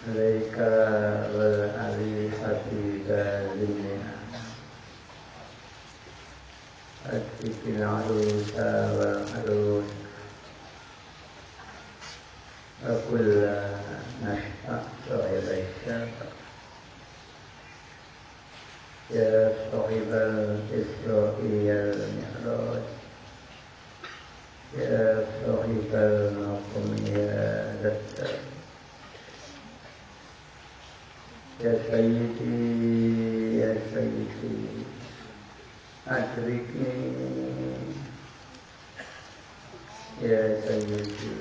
alaika wal ali hatiba limna atikil arusa wal arus akulla nashta sahibay syafaq ya sahibal isra'iyal mi'raj ya sahibal maqamiyya dattar ya sayyidi adrikni ya sayyidi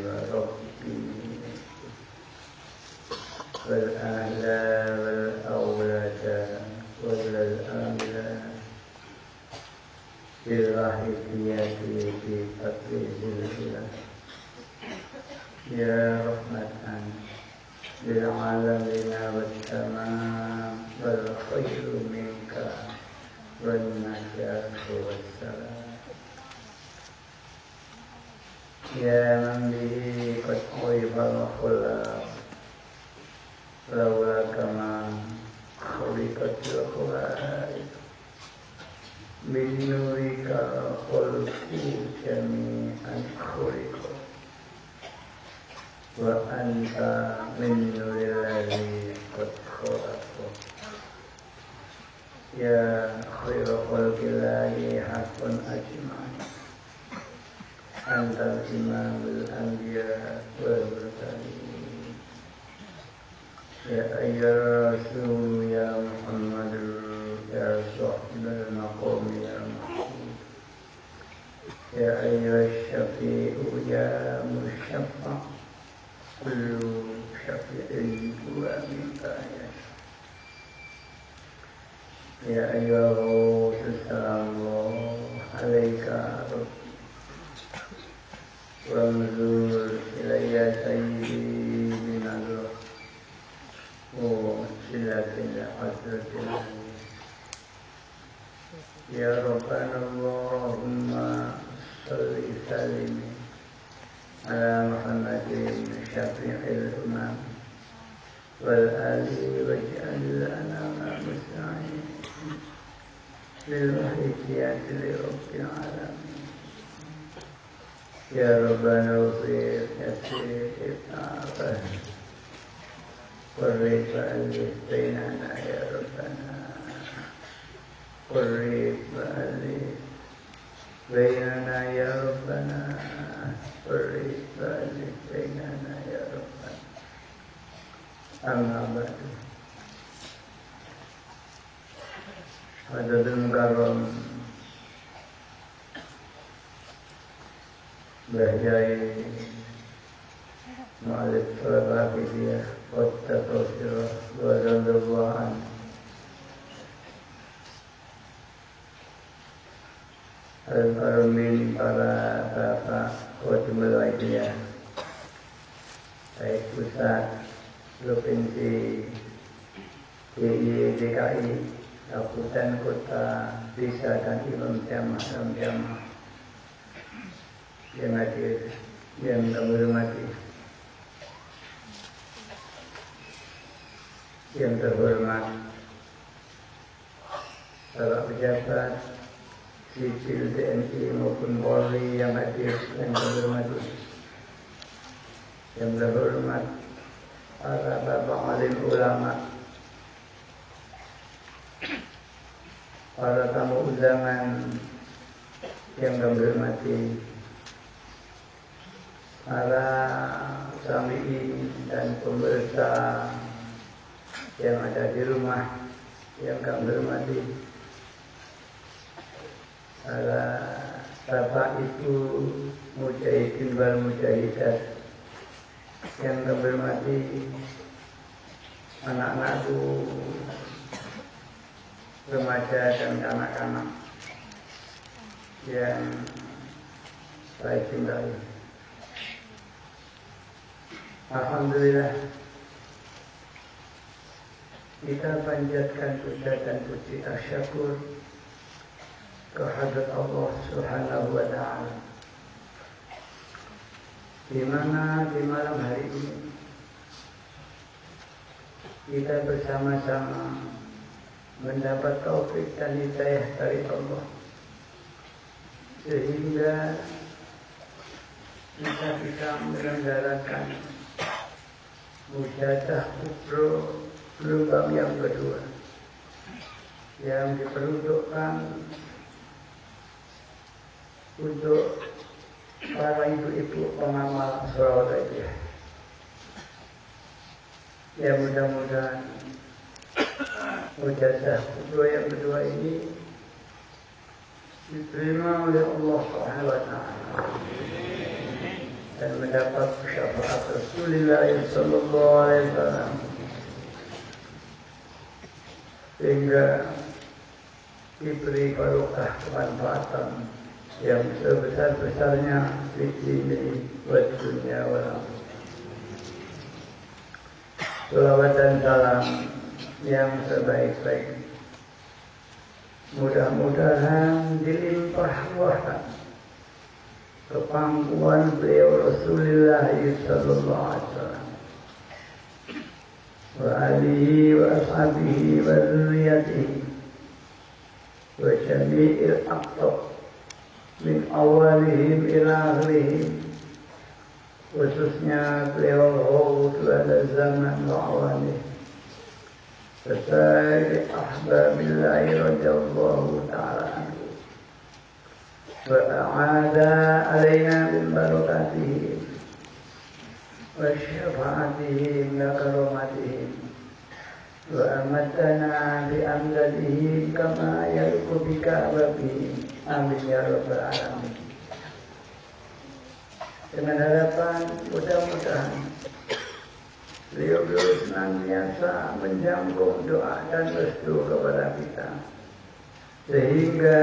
wa rabbi wal ahla wal awlada wal amla bil rahimiyati bi fatihillah ya rahmatan lil alamina wat tamam wal khairu minka wan najatu wassalam ya man bihi qad uibal khulaq lawla kama khuliqatil khalaiq min nurika khulqu jami'an khuliqa wa anta min nuril ladzi qad khalaqa ya khairu khalqillahi haqqan ajma'in antal imamul anbiya wal mursalin ya ayyuhar rasul ya Muhammad ya sahibal maqam ya mahmud ya ayyuhas syafi'u ya musyaffa' kullu syafi'in wa minka ya ayyuhu sallallahu alaika wa nuzul ilayya sayyidi minallah wa silatil hadratil ya rabbana Allahumma salli salimi ala Muhammadin syafi'il umam wal ali waj'al lana musta'in lil mahdiyati li rabbil alamin ya rabbana ufir yasir ita'afah qurrib alif bainana ya rabbana qurrib alif bainana ya rabbana qurrib alif bainana ya rabbana amma ba'du Hadirin karam Bahyai Ma'alif Salabakidiyah Wattaqasirah Wadandalwahan Al-Karumin para bapak Khotimul Aidiyah baik pusat provinsi DKI kabupaten kota desa dan imam jamaah yang hadir yang kami hormati yang terhormat para pejabat sipil TNI maupun Polri yang hadir dan kami hormati yang terhormat para bapak alim ulama, para tamu undangan yang kami hormati, para sami'in dan pemirsa yang ada di rumah yang kami hormati, para bapak ibu mujahidin wal mujahidat yang kami hormati, anak-anakku, remaja dan kanak-kanak yang saya cintai. Alhamdulillah, kita panjatkan puja dan puji asyakur kehadrat Allah Subhanahu wa Ta'ala, di mana di malam hari ini kita bersama-sama mendapat taufik dan hidayah dari Allah, sehingga kita bisa menyelenggarakan mujadah kubro gelombang yang kedua yang diperuntukkan untuk para ibu-ibu pengamal sholawat aja. Ya, mudah-mudahan mujadah kubro yang kedua ini diterima oleh Allah Subhanahu wa Ta'ala dan mendapat syafaat Rasulullah sallallahu alaihi wasallam, sehingga diberi barokah kemanfaatan yang sebesar-besarnya di sini buat dunia wal akhirah. Salawat dan salam yang sebaik-baik mudah-mudahan dilimpah ruahkan kepangkuan beliau Rasulullah sallallahu alaihi wasallam wa alihi wa ashabihi wa dzurriyyatihi wa jami'il aqtab min awalihim ila akhirihim, khususnya beliau pada zaman wa awalih فسائر أحباب الله رضي الله تعالى عنه وأعاد علينا من بركاتهم وشفاعتهم وكرامتهم وأمتنا بأمدادهم كما يليق بكعبتهم آمين يا رب العالمين. Dengan harapan mudah-mudahan beliau senantiasa menjangkau doa dan restu kepada kita, sehingga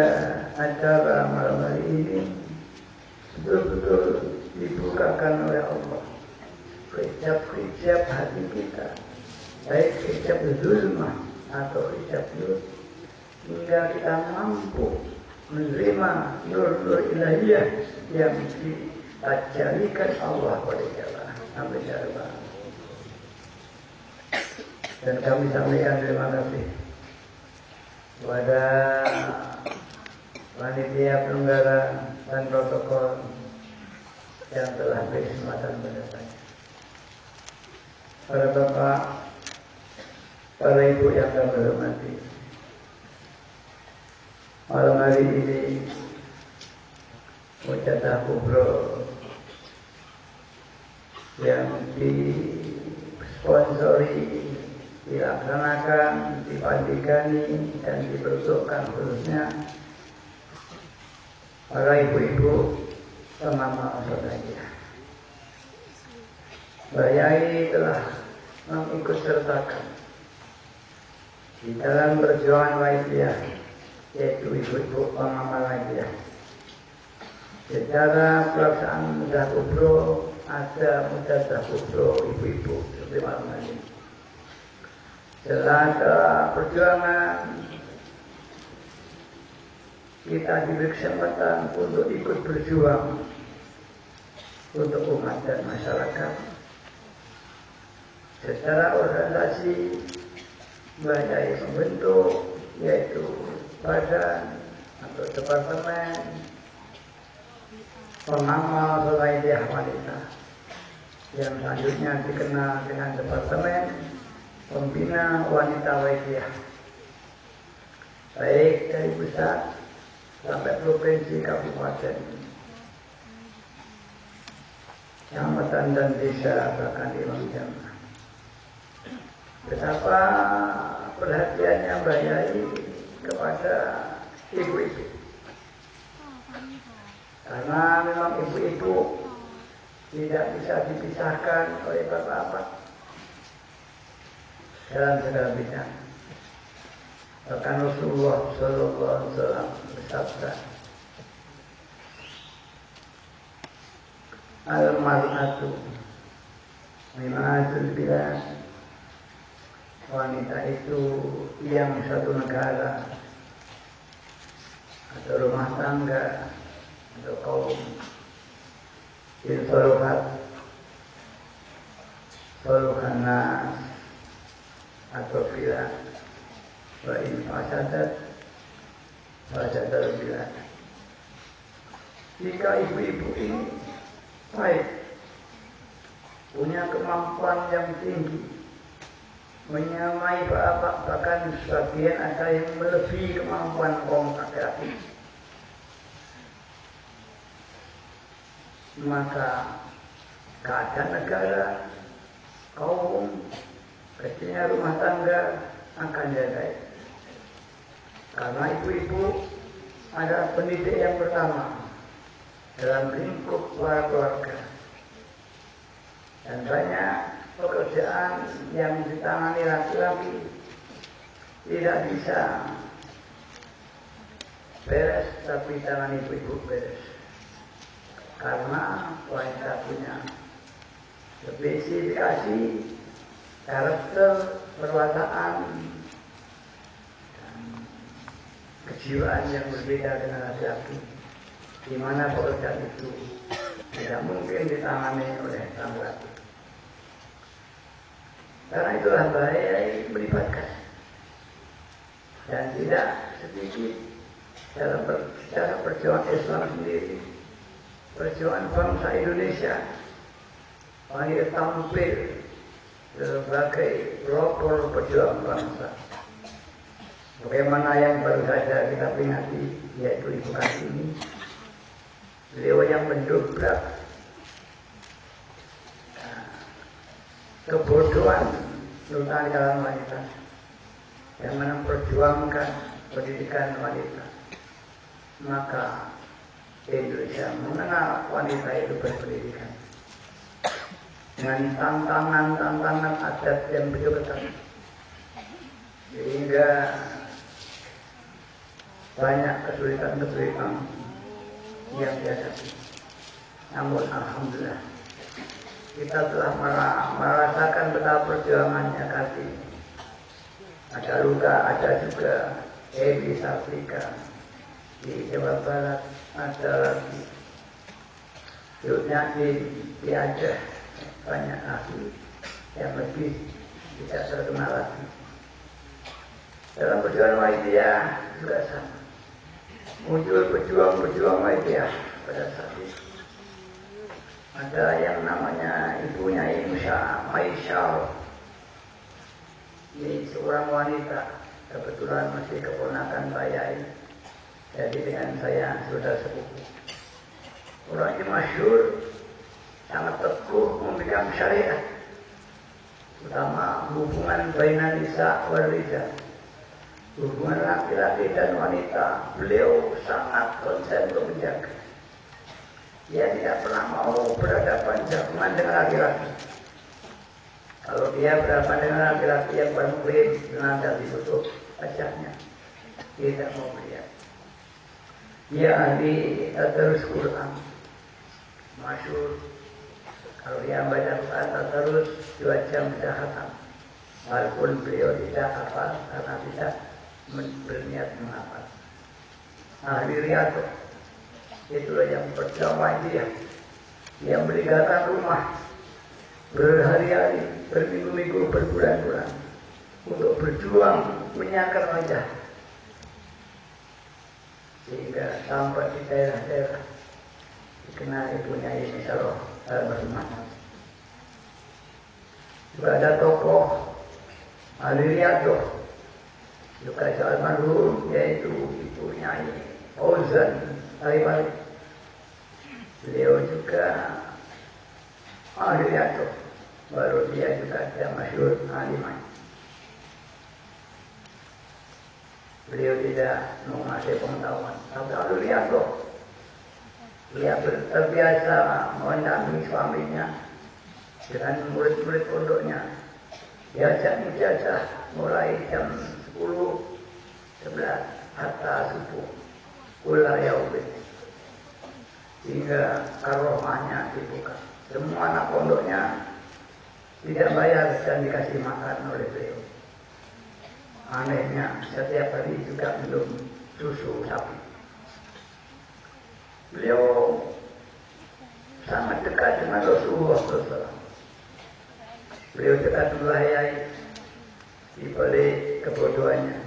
acara malam hari ini betul-betul dibukakan oleh Allah hijab-hijab hati kita, baik hijab zulmah atau hijab nur, hingga kita mampu menerima nur-nur ilahiyah yang ditajalikan Allah pada kita. Amin ya rabbal alamin. Dan kami sampaikan terima kasih kepada panitia penyelenggara dan protokol yang telah beri kesempatan pada saya. Para bapak, para ibu yang kami hormati, malam hari ini mujadah kubro yang disponsori, dilaksanakan, dipandingani dan diperuntukkan khususnya para ibu-ibu pengamal saudara. Mbak Yai telah mengikut sertakan di dalam perjuangan Waidiyah, yaitu ibu-ibu pengamal Waidiyah. Secara pelaksanaan mujadah kubro, ada mujadah kubro ibu-ibu seperti malam ini. Setelah perjuangan kita diberi kesempatan untuk ikut berjuang untuk umat dan masyarakat. Secara organisasi banyak membentuk, yaitu badan atau departemen pengamal Waidiyah wanita, yang selanjutnya dikenal dengan departemen pembina wanita Waidiyah, baik dari pusat sampai provinsi, kabupaten, kecamatan dan desa, bahkan di Jamaah. Betapa perhatiannya Mbak Yai kepada ibu-ibu, karena memang ibu-ibu tidak bisa dipisahkan oleh bapak-bapak dalam segala bidang. Bahkan Rasulullah sallallahu alaihi wasallam bersabda, al-mar'atu mimatul bilad, wanita itu yang satu negara atau rumah tangga atau kaum insorohat soluhana atau bila wa in fasadat bila jika ibu-ibu ini baik, punya kemampuan yang tinggi, menyamai bapak, bahkan sebagian ada yang melebihi kemampuan kaum laki-laki, maka keadaan negara, kaum, kecilnya rumah tangga akan baik. Karena ibu-ibu adalah pendidik yang pertama dalam lingkup keluarga. Dan banyak pekerjaan yang ditangani laki-laki tidak bisa beres, tapi tangan ibu-ibu beres. Karena wanita punya spesifikasi, karakter, perwataan, dan kejiwaan yang berbeda dengan laki-laki, di mana pekerjaan itu tidak mungkin ditangani oleh laki-laki. Karena itulah bahaya yang melibatkan, dan tidak sedikit dalam perjuangan Islam sendiri, perjuangan bangsa Indonesia, wanita tampil sebagai pelopor perjuangan bangsa. Bagaimana yang baru saja kita peringati, yaitu Ibu Kartini, beliau yang mendobrak kebodohan terutama di kalangan wanita, yang memperjuangkan pendidikan wanita. Maka Indonesia mengenal wanita itu berpendidikan dengan tantangan adat yang begitu ketat, sehingga banyak kesulitan yang dihadapi. Namun alhamdulillah kita telah merasakan betapa perjuangannya Kartini. Ada luka, ada juga di Afrika, di Jawa Barat, ada lagi di Aceh, banyak lagi yang lebih tidak terkenal lagi. Dalam perjuangan Muhammadiyah juga sama, muncul pejuang Muhammadiyah pada saat itu. Ada yang namanya ibunya Aisyah, ini seorang wanita, kebetulan masih keponakan saya ini. Jadi dengan saya sudah sepupu. Orangnya masyhur, sangat teguh memegang syariat, terutama hubungan baina nisa wal rijal, hubungan laki-laki dan wanita. Beliau sangat konsen untuk menjaga. Dia tidak pernah mau berhadapan dengan laki-laki. Kalau dia berhadapan dengan laki-laki yang bermukim, dengan ditutup wajahnya, tidak mau melihat. Dia ahli tadarus Quran, masyhur. Kalau dia baca Quran tadarus 2 jam sudah khatam. Walaupun beliau tidak hafal karena tidak berniat menghafal. Ahli riyadhah, itulah yang pertama dia yang meninggalkan rumah berhari-hari, berminggu-minggu, berbulan-bulan untuk berjuang menyangkal wajah, sehingga sampai di daerah-daerah dikenal ibunya ini Saroh al-Rahman. Juga ada tokoh ahli riyadhah juga almarhum, yaitu ibunya ini Fauzan Al-Bari. Beliau juga ahli riyadhah, baru dia juga ada masyhur alimah. Beliau tidak menguasai pengetahuan, tapi ahli riyadhah. Dia terbiasa mendampingi suaminya dengan murid-murid pondoknya. Diajak menjajah mulai jam 10, 11 hatta subuh, kula yaumin, hingga karomahnya dibuka. Semua anak pondoknya tidak bayar dan dikasih makan oleh beliau. Anehnya setiap hari juga minum susu sapi Beliau sangat dekat dengan Rasulullah SAW. Beliau dekat melayai di balik kebodohannya.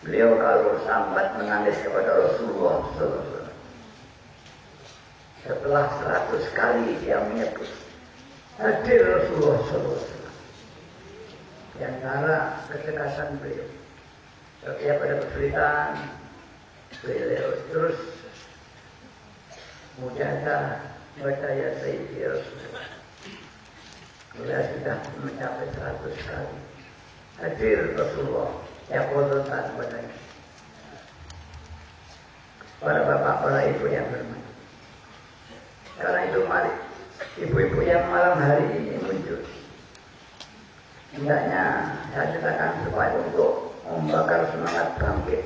Beliau kalau sambat menangis kepada Rasulullah SAW. Setelah 100 kali dia menyebut hadir Rasulullah SAW. Di antara kedekatan beliau. Setiap ada kesulitan, beliau terus mujahadah baca ya Sayyidi Rasulullah. Beliau sudah mencapai 100 kali hadir Rasulullah yang kodotan padanya. Para bapak, para ibu yang bermati. Karena itu mari ibu-ibu yang malam hari ini muncul. Hendaknya saya ceritakan supaya untuk membakar semangat bangkit.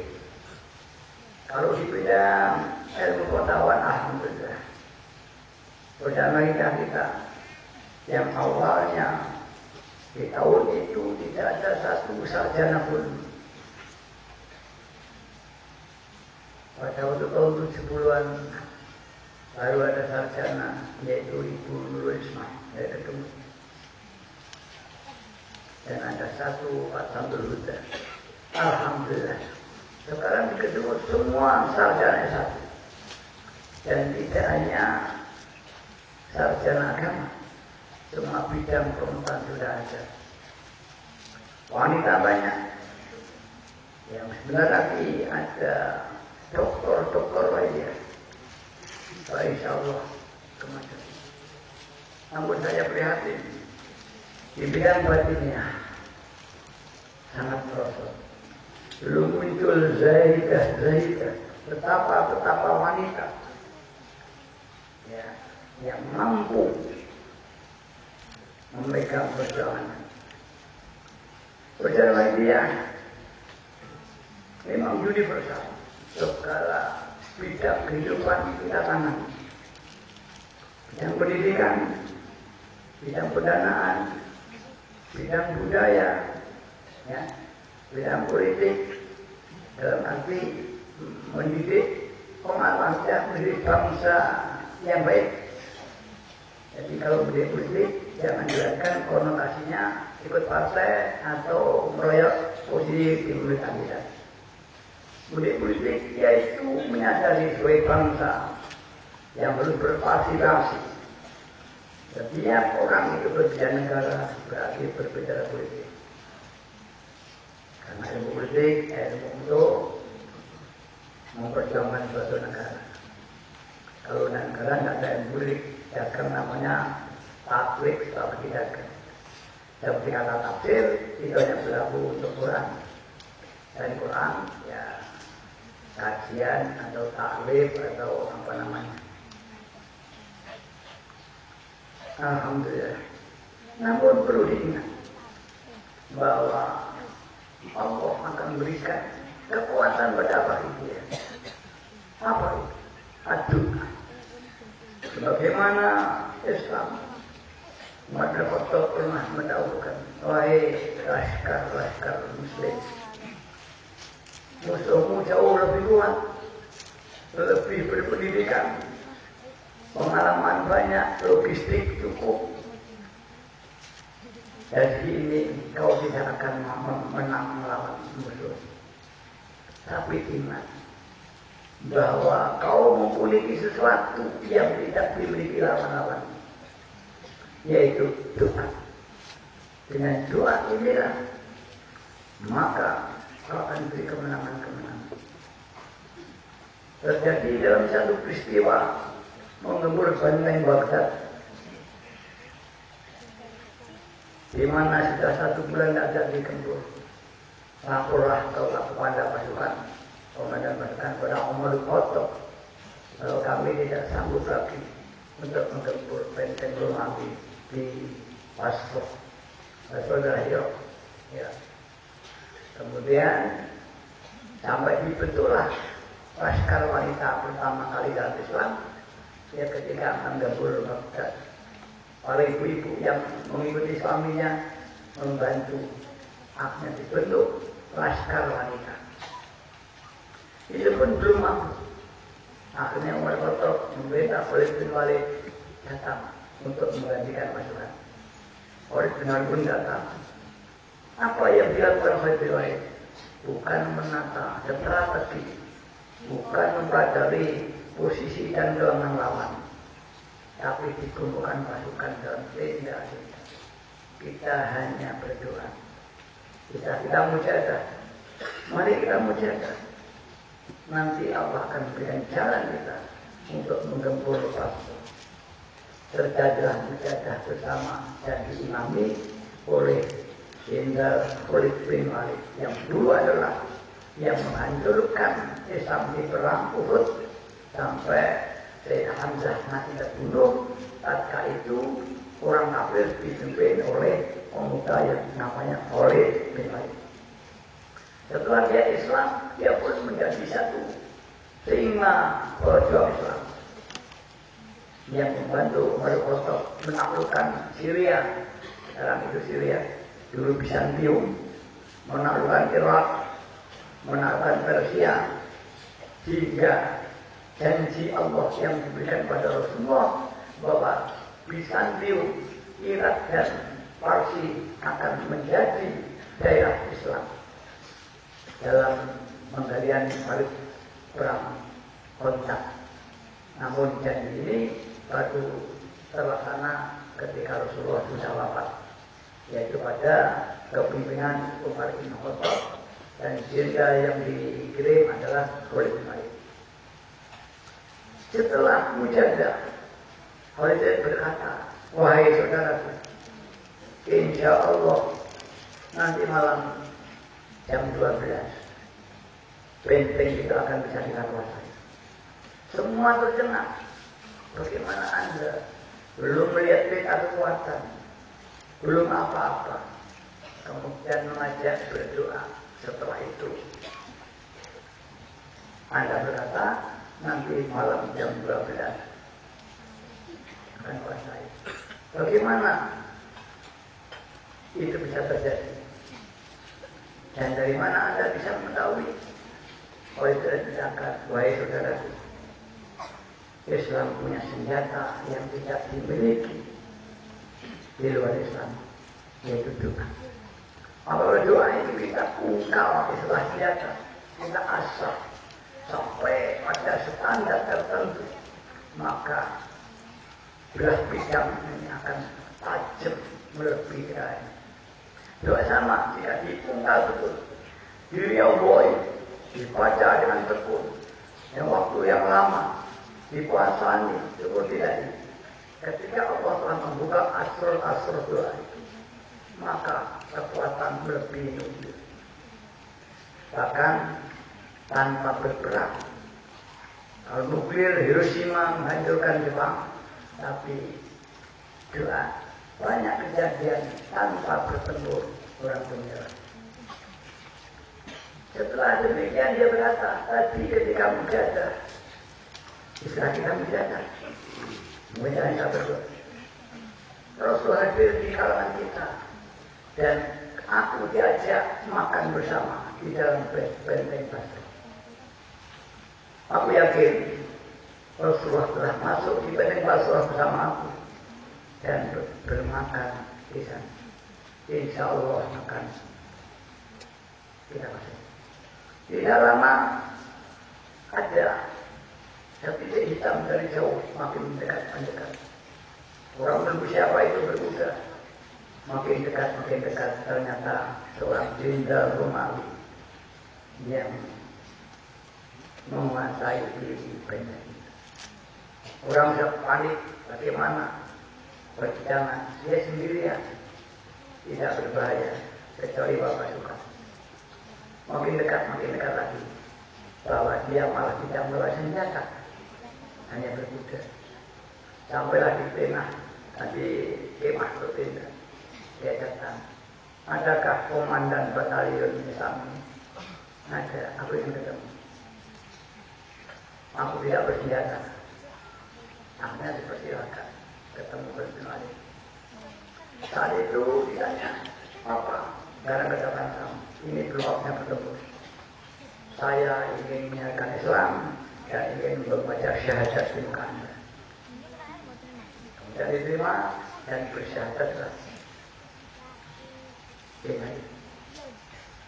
Kalau di bidang ilmu pengetahuan, alhamdulillah. Bersama kita yang awalnya di tahun itu tidak ada satu sarjana pun. Pada waktu tahun 70-an baru ada sarjana, yaitu Ibu Nurul Ismail, saya ketemu. Dan ada satu Pak Samsul Huda. Alhamdulillah. Sekarang kedua semua sarjana satu. Dan tidak hanya sarjana agama, semua bidang perempuan sudah ada. Wanita banyak. Yang sebenarnya lagi ada dokter lainnya. Insya Allah kemajuan. Namun saya prihatin di bidang batinnya sangat merosot. Belum muncul Zaidah, betapa wanita ya, yang mampu memegang perjalanan. Perjalanan dia memang universal. Segala bidang kehidupan kita tanam. Bidang pendidikan, bidang pendanaan, bidang budaya, ya, bidang politik, dalam arti mendidik mendidik bangsa yang baik. Jadi kalau mendidik politik, jangan jelaskan konotasinya ikut partai atau meroyok posisi di pemerintahan kita. Mendidik politik yaitu menyadari sebagai bangsa yang harus berpartisipasi. Setiap orang itu berbicara negara berarti berbicara politik. Karena ilmu politik, ilmu untuk memperjuangkan suatu negara. Kalau negara tidak ada ilmu politik, dagang namanya tablik sebagai dagang. Seperti kata tafsir, itu hanya berlaku untuk Quran. Dan Quran, ya kajian atau taklif atau apa namanya. Alhamdulillah. Namun perlu diingat bahwa Allah akan berikan kekuatan pada apa itu ya. Apa itu? Aduk. Sebagaimana Islam Mada Kota pernah mendahulukan, wahai laskar muslim, musuhmu jauh lebih kuat, lebih berpendidikan, pengalaman banyak, logistik cukup. Jadi ini kau tidak akan menang melawan musuh. Tapi ingat bahwa kau memiliki sesuatu yang tidak dimiliki lawan-lawan, yaitu doa. Dengan doa inilah maka kau akan beri kemenangan-kemenangan. Terjadi dalam satu peristiwa menggempur benteng Baghdad, di mana sudah 1 bulan tidak ada digempur. Laporlah kepada pasukan, komandan pasukan kepada Umar bin Khattab, kalau kami tidak sanggup lagi untuk menggempur benteng Romawi di Basra, adalah Irak. Ya. Kemudian sampai dibetullah laskar wanita pertama kali dalam Islam, ya ketika menggempur Baghdad. Para ibu-ibu yang mengikuti suaminya membantu, akhirnya dibentuk laskar wanita. Itu pun belum mampu. Akhirnya Umar Khattab meminta Khalid bin Walid datang untuk menggantikan pasukan. Khalid bin Walid pun datang. Apa yang dilakukan Khalid bin Walid? Bukan menata strategi, bukan mempelajari posisi dan kelemahan lawan, tapi dikumpulkan pasukan dalam tenda. Kita hanya berdoa. Kita mujahadah. Mari kita mujahadah. Nanti Allah akan berikan jalan kita untuk menggempur pasukan. Terjadilah mujahadah bersama dan diimami oleh Jenderal Khalid bin Walid yang dulu adalah yang menghancurkan Islam di perang Uhud sampai Sayyid Hamzah mati terbunuh. Tatkala itu orang kafir dipimpin oleh pemuda yang namanya Khalid bin Walid. Setelah dia Islam, dia pun menjadi satu singa berjuang Islam yang membantu Umar Khattab menaklukkan Syria. Dalam itu Syria dulu Bizantium, menaklukkan Irak, menaklukkan Persia, hingga janji Allah yang diberikan pada Rasulullah bahwa Bizantium, Irak dan Parsi akan menjadi daerah Islam. Dalam penggalian balik perang kontak. Namun janji ini baru terlaksana ketika Rasulullah sudah wafat, yaitu pada kepemimpinan Umar bin Khattab, dan jenderal yang dikirim adalah Khalid bin Walid. Setelah mujahadah, Khalid berkata, wahai saudaraku, insya Allah nanti malam jam 12 benteng itu akan bisa kita kuasai. Semua tercengang. Bagaimana Anda belum melihat peta kekuatan, belum apa-apa, kemudian mengajak berdoa setelah itu? Anda berkata nanti malam jam 12 akan kuasai. Bagaimana itu bisa terjadi? Dan dari mana Anda bisa mengetahui? Oleh itu disangka, wahai saudaraku, Islam punya senjata yang tidak dimiliki di luar Islam, yaitu doa. Apabila doa itu kita ungkap istilah senjata, kita asah sampai pada standar tertentu, maka belah bidang ini akan tajam melebihi lain. Doa sama jika dipungkal betul, diri boy dibaca dengan tekun, yang waktu yang lama dikuasai seperti tadi. Ketika Allah telah membuka asrul doa itu, maka kekuatan melebihi nuklir. Bahkan tanpa berperang, kalau nuklir Hiroshima menghancurkan Jepang, tapi doa banyak kejadian tanpa bertempur orang menyerah. Setelah demikian dia berkata, tadi ketika mujahadah, istilah kita mujahadah, kita berdoa. Rasul hadir di kalangan kita dan aku diajak makan bersama di dalam benteng Basra. Aku yakin Rasulullah telah masuk di benteng Basra bersama aku dan bermakan di sana. Insya Allah akan kita masuk. Tidak lama ada titik hitam dari jauh makin mendekat. Orang menunggu siapa itu berkuda. Makin dekat. Ternyata seorang jenderal Romawi yang menguasai di benteng. Orang sudah panik, bagaimana? Berjalan, dia sendirian, tidak berbahaya, kecuali bapak suka. Makin dekat lagi, bahwa dia malah tidak membawa senjata, hanya berkuda. Sampailah di tengah, tadi kemah bertenda, dia datang. Adakah komandan batalion Islam ini? Ada, aku yang ketemu. Aku tidak bersenjata. Akhirnya dipersilakan ketemu bersenjata. Saat itu ditanya, apa? Karena katakan kamu, ini belum waktunya bertemu. Saya ingin menyiarkan Islam, dan ingin membaca syahadat di muka Anda. Kemudian diterima dan bersyahadatlah.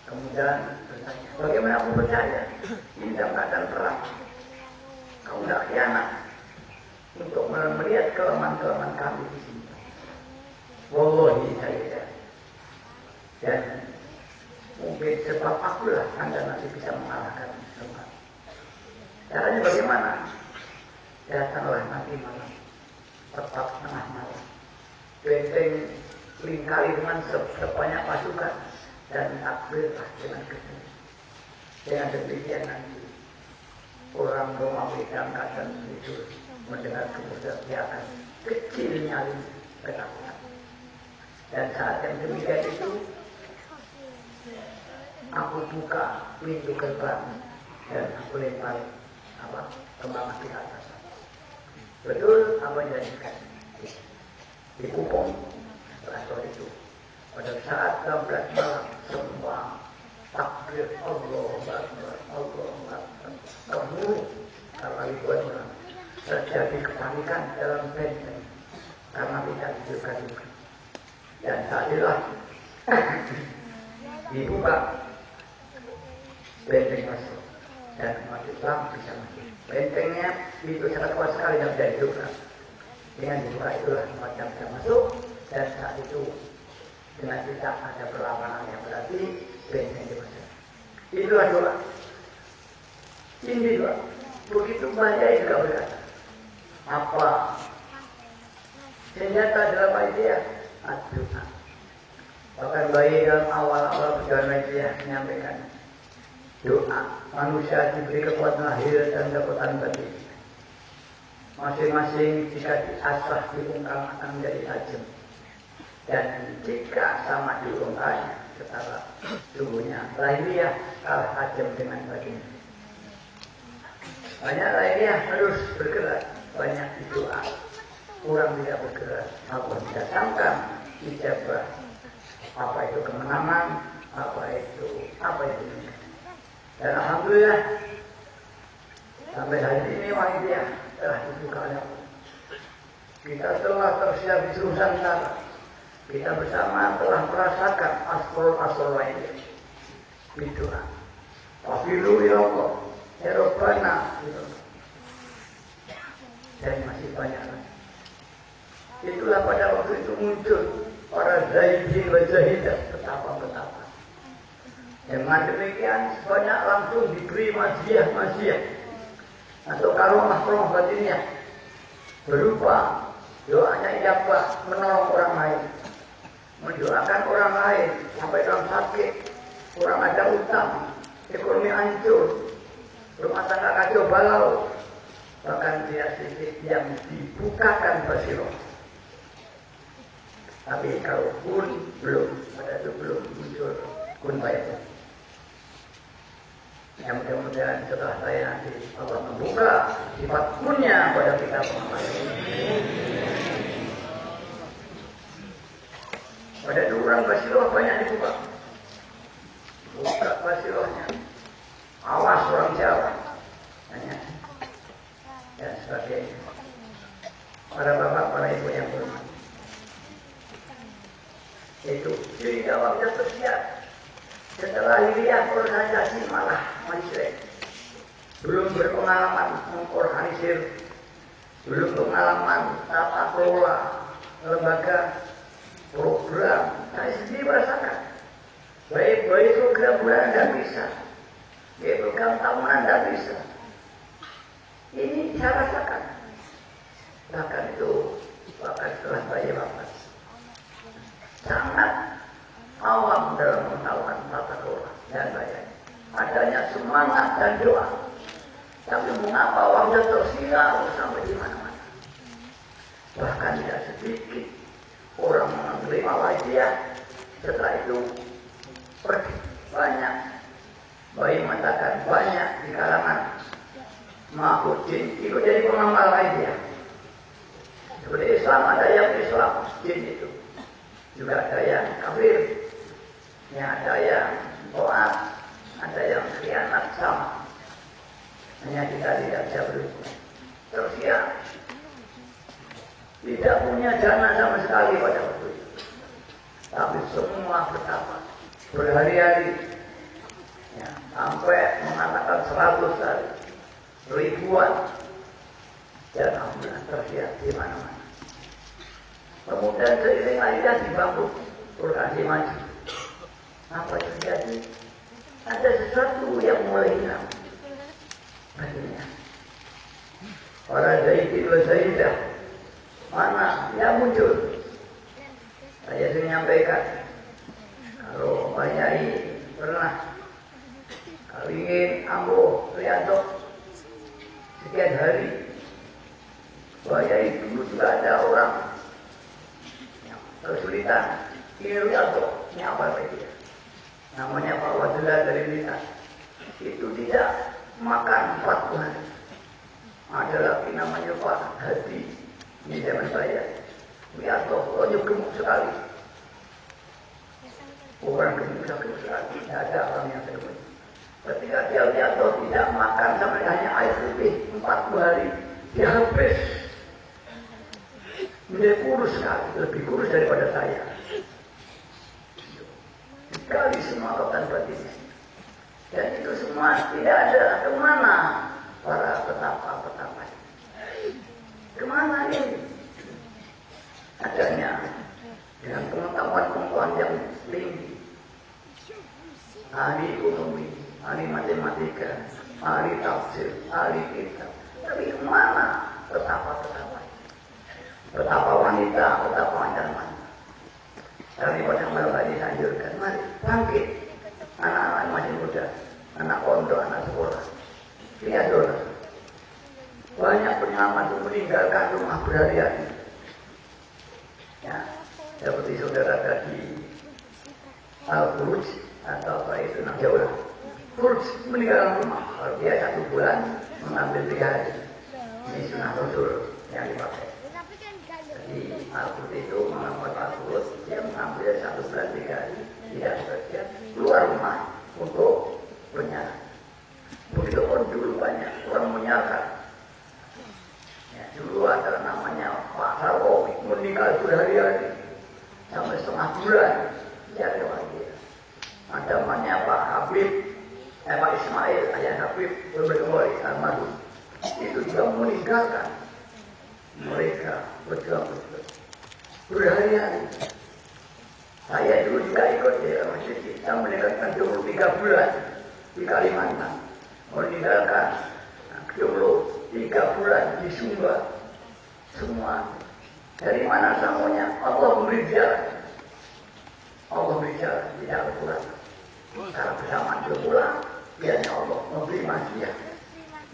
Kemudian bertanya, bagaimana aku percaya? Ini dalam keadaan perang. Kau tidak khianat untuk melihat kelemahan-kelemahan kami di sini. Wallahi saya. Dan mungkin sebab akulah Anda nanti bisa mengalahkan semua. Caranya bagaimana? Datanglah nanti malam, tepat tengah malam. Benteng lingkari dengan sebanyak pasukan dan takbirlah dengan kecil. Dengan demikian nanti orang Romawi dalam keadaan tidur mendengar kemudian dia akan kecil nyali ketakutan. Dan saat yang demikian itu aku buka pintu gerbang dan aku lempar kembang api ke atas. Betul apa yang dilakukan di Kupang setelah sore itu. Pada saat 12 malam semua takbir Allah Akbar, Allah Akbar. Kemudian karena ribuan orang terjadi kepanikan dalam benteng karena tidak dibuka. Dan saat itulah dibuka benteng masuk dan umat Islam bisa masuk. Bentengnya itu sangat kuat sekali dan tidak dibuka. Dengan dibuka itulah umat yang bisa masuk dan saat itu dengan tidak ada perlawanan yang berarti benteng dibuka. Itulah doa. Ini doa. Begitu banyak juga berkata. Apa senjata dalam Aisyah? Doa. Bahkan bayi dalam awal-awal perjalanan Aisyah menyampaikan doa. Manusia diberi kekuatan lahir dan kekuatan batin. Masing-masing jika diasah diungkang akan menjadi tajam. Dan jika sama diungkangnya setara tubuhnya lahiriah kalah tajam dengan batin. Banyak lahiriah harus bergerak, banyak doa. Kurang tidak bergerak, Allah mendatangkan ijabah. Apa itu kemenangan, apa itu. Dan alhamdulillah sampai hari ini wajah telah dibuka oleh Allah. Kita telah tersiap di seluruh Nusantara. Kita bersama telah merasakan asrul lainnya. Berdoa. Wafilu ya Allah, ya Rabbana. Dan masih banyak lagi. Itulah pada waktu itu muncul para zaidin wa zahidah, betapa. Dengan demikian sebanyak langsung diberi maziah atau karomah batinnya berupa doanya ijabah menolong orang lain, mendoakan orang lain sampai dalam sakit, orang ada utang, ekonomi hancur, rumah tangga kacau balau, bahkan dia sedikit yang dibukakan basiroh. Tapi kalau pun belum, pada itu belum muncul kun bayar. Yang mudah-mudahan setelah saya nanti Allah membuka sifat kunnya pada kita semua. Pada itu orang basiroh banyak dibuka. Buka basirohnya. Awas orang Jawa. Banyak. Dan sebagainya. Para bapak, para ibu yang berhormat. Itu jadi jawabnya tersiap. Setelah lihat organisasi malah manusia belum berpengalaman mengorganisir, belum pengalaman tata kelola lembaga program. Saya sendiri merasakan baik program bulan tidak bisa, baik program tahunan tidak bisa. Ini saya rasakan. Bahkan setelah saya wafat sangat awam dalam mengetahuan tata kelola dan bayar. Adanya semangat dan doa. Tapi mengapa waktu tersiar sampai di mana-mana? Bahkan tidak sedikit orang menerima wajah. Setelah itu pergi banyak. Bayi mengatakan banyak di kalangan Mahfudin ikut jadi pengamal wajah. Seperti Islam ada yang Islam jin itu. Juga ada yang kafir. Ada yang toat, ada yang khianat sama. hanya kita tidak bisa berhubungan. Tersiar. Tidak punya dana sama sekali pada waktu itu. Tapi semua betapa berhari-hari, ya, sampai mengatakan 100 hari, ribuan, dan alhamdulillah tersiar di mana-mana. Kemudian seiring akhirnya dibangun Kurkasi maju. Apa yang terjadi? Ada sesuatu yang mulai hilang. Akhirnya para Zaidin wa Zaidah mana yang muncul? Saya sering menyampaikan, kalau Pak Yai pernah ingin ambo Rianto sekian hari, Pak Yai dulu juga ada orang kesulitan, ini Rianto, ini apa lagi? Namanya Pak Wadillah dari Blitar. Itu tidak makan 4 hari. Ada lagi namanya Pak Hadi, ini zaman saya. Rianto, orang gemuk sekali. Orang gemuk sekali, tidak ada orang yang gemuk. Ketika dia Rianto tidak makan sampai hanya air putih 40 hari, dia habis. Dia kurus sekali, lebih kurus daripada saya. Sekali semua kekuatan batinnya. Dan itu semua tidak ada. Kemana para petapa-petapa? Kemana ini? Adanya dengan pengetahuan-pengetahuan yang tinggi. Ahli ekonomi, ahli matematika, ahli tafsir, ahli kitab. Tapi kemana petapa-petapa? Betapa wanita, betapa wanita. Kami pada malam tadi dianjurkan, mari bangkit. Anak-anak masih muda, anak pondok, anak sekolah. Lihat dulu. Banyak penyelamat itu meninggalkan rumah berhari-hari. Ya, seperti saudara tadi Al-Furuj atau apa itu nama jauh. Furuj meninggalkan rumah. Kalau dia 1 bulan mengambil 3 hari. Ini sunnah Rasul yang dipakai. Jadi Al-Qur'an itu mengambil Al-Qur'an, dia mengambil 1 bulan 3 hari, tidak bekerja, keluar rumah untuk penyiaran. Begitu pun dulu banyak orang menyiarkan. Ya, dulu ada namanya Pak Sarwowi, meninggal berhari-hari, sampai 1/2 bulan, jadi lagi. Ada namanya Pak Habib, Pak Ismail, ayah Habib, berbeda almarhum, itu juga meninggalkan. Mereka berjuang-berjuang berhari-hari. Saya dulu juga ikut di masjid kita meninggalkan 23 bulan di Kalimantan, meninggalkan 23 bulan di Sumba. Semua dari mana semuanya Allah memberi jalan. Allah memberi jalan, tidak pulang. Kalau bersama dia pulang, biarnya Allah memberi manusia.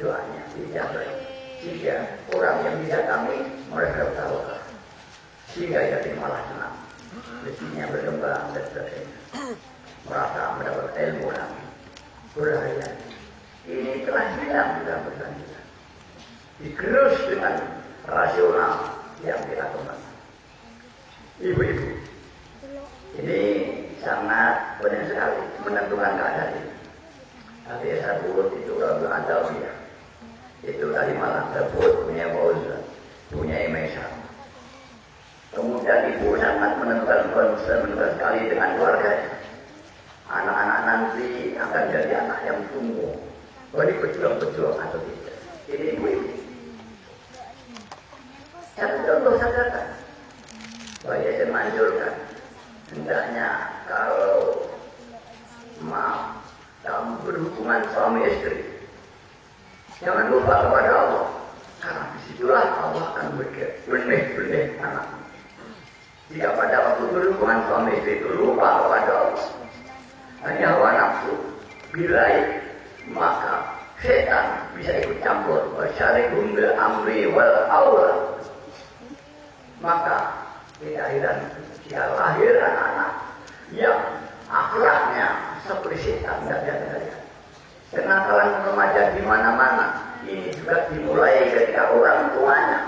Doanya tidak baik. Sehingga orang yang didatangi mereka tahu, sehingga jadi malah senang, rezekinya berkembang dan sebagainya, merasa mendapat ilmu lagi, berhari-hari. Ini telah hilang dalam berkelanjutan, digerus dengan rasional yang kita kembangkan. Ibu-ibu, ini sangat penting sekali menentukan keadaan ini. Tapi saya sebut itu kalau ada dia. Itu tadi malam tersebut punya Fauzan, punya Imesa. Kemudian ibu sangat menentukan sekali dengan keluarganya. Anak-anak nanti akan jadi anak yang tumbuh, bagi pejuang-pejuang atau tidak. Ini ibu ini. Satu contoh saya katakan, bahwa saya menganjurkan, hendaknya kalau maaf kamu berhubungan suami istri, jangan lupa kepada Allah, karena disitulah Allah akan benih-benih anak. Jika pada waktu berhubungan suami istri itu lupa kepada Allah, hanya hawa nafsu, birai, maka setan bisa ikut campur. Wasyarikum bil amri wal aula. Maka di akhirat jika lahir anak-anak yang akhlaknya seperti setan, tidak bisa terlihat. Kenakalan remaja di mana-mana. Ini juga dimulai ketika orang tuanya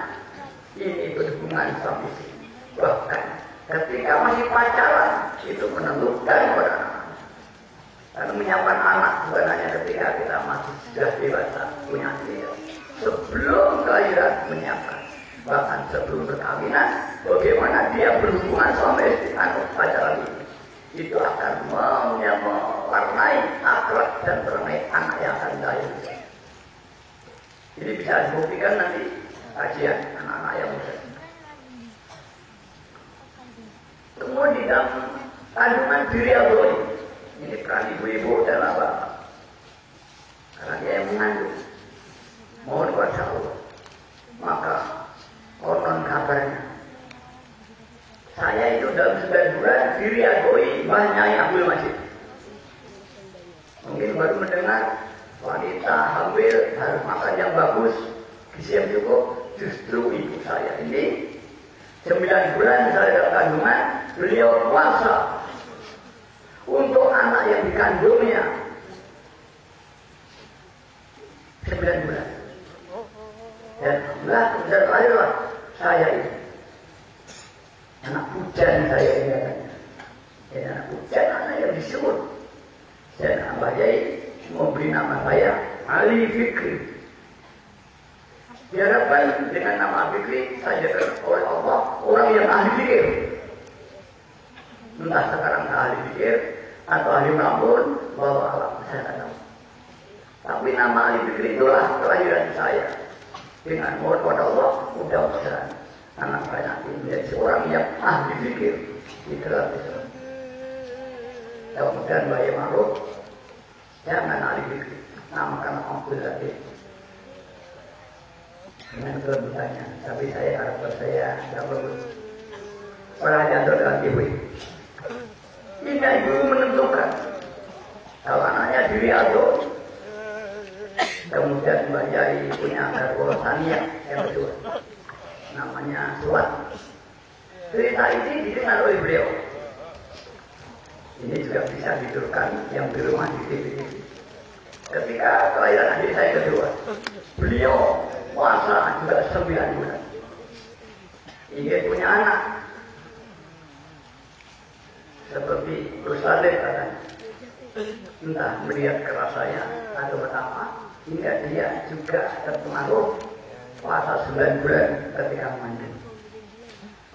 ini berhubungan suami istri. Bahkan ketika masih pacaran itu menentukan pada anak. Karena menyiapkan anak bukan hanya ketika kita masih sudah dewasa punya dia. Sebelum kelahiran menyiapkan, bahkan sebelum perkawinan, bagaimana dia berhubungan sama istri atau pacaran ini, itu akan mewarnai akhlak dan perangai anak yang akan lahir. Ini bisa dibuktikan nanti kajian anak-anak yang muda. Kemudian di dalam kandungan diri Allah ini peran ibu-ibu dalam apa? Karena dia yang mengandung. Mohon kepada Allah. Maka konon kabarnya saya itu dalam 9 bulan diriadoi banyak Abdul Majid. Mungkin baru mendengar wanita hamil harus makan yang bagus, gizi yang cukup. Justru ibu saya ini 9 bulan saya dalam kandungan, beliau puasa untuk anak yang dikandungnya 9 bulan. Dan alhamdulillah kemudian lahirlah saya ini. Anak pujan saya ini katanya. Dan anak pujan anak yang disebut. Dan Abah Yai memberi nama saya Ali Fikri. Diharapkan dengan nama Fikri saya jadikan oleh Allah orang yang ahli fikir. Entah sekarang ahli fikir atau ahli melamun, bahwa alam saya tidak tahu. Tapi nama ahli fikri itulah kelahiran saya. Dengan mohon kepada Allah, mudah-mudahan anak saya nanti menjadi seorang yang ahli fikir di dalam Islam. Mudah-mudahan Bayi Maruf jangan ahli fikir, namakan Abdul Latif. Dengan kelebihannya, tapi saya karakter saya tidak bagus. Orang yang dengan ibu ini ibu menentukan kalau anaknya diri atau kemudian Mbak Yai punya Darul Tania yang kedua namanya Suat. Cerita ini didengar oleh beliau. Ini juga bisa didurkan yang di rumah di TV. Ketika kelahiran adik saya kedua, beliau puasa juga 9 bulan. Ingin punya anak seperti Rusalim katanya. Entah melihat kerasanya atau betapa, hingga dia juga terpengaruh puasa 9 bulan ketika mandi.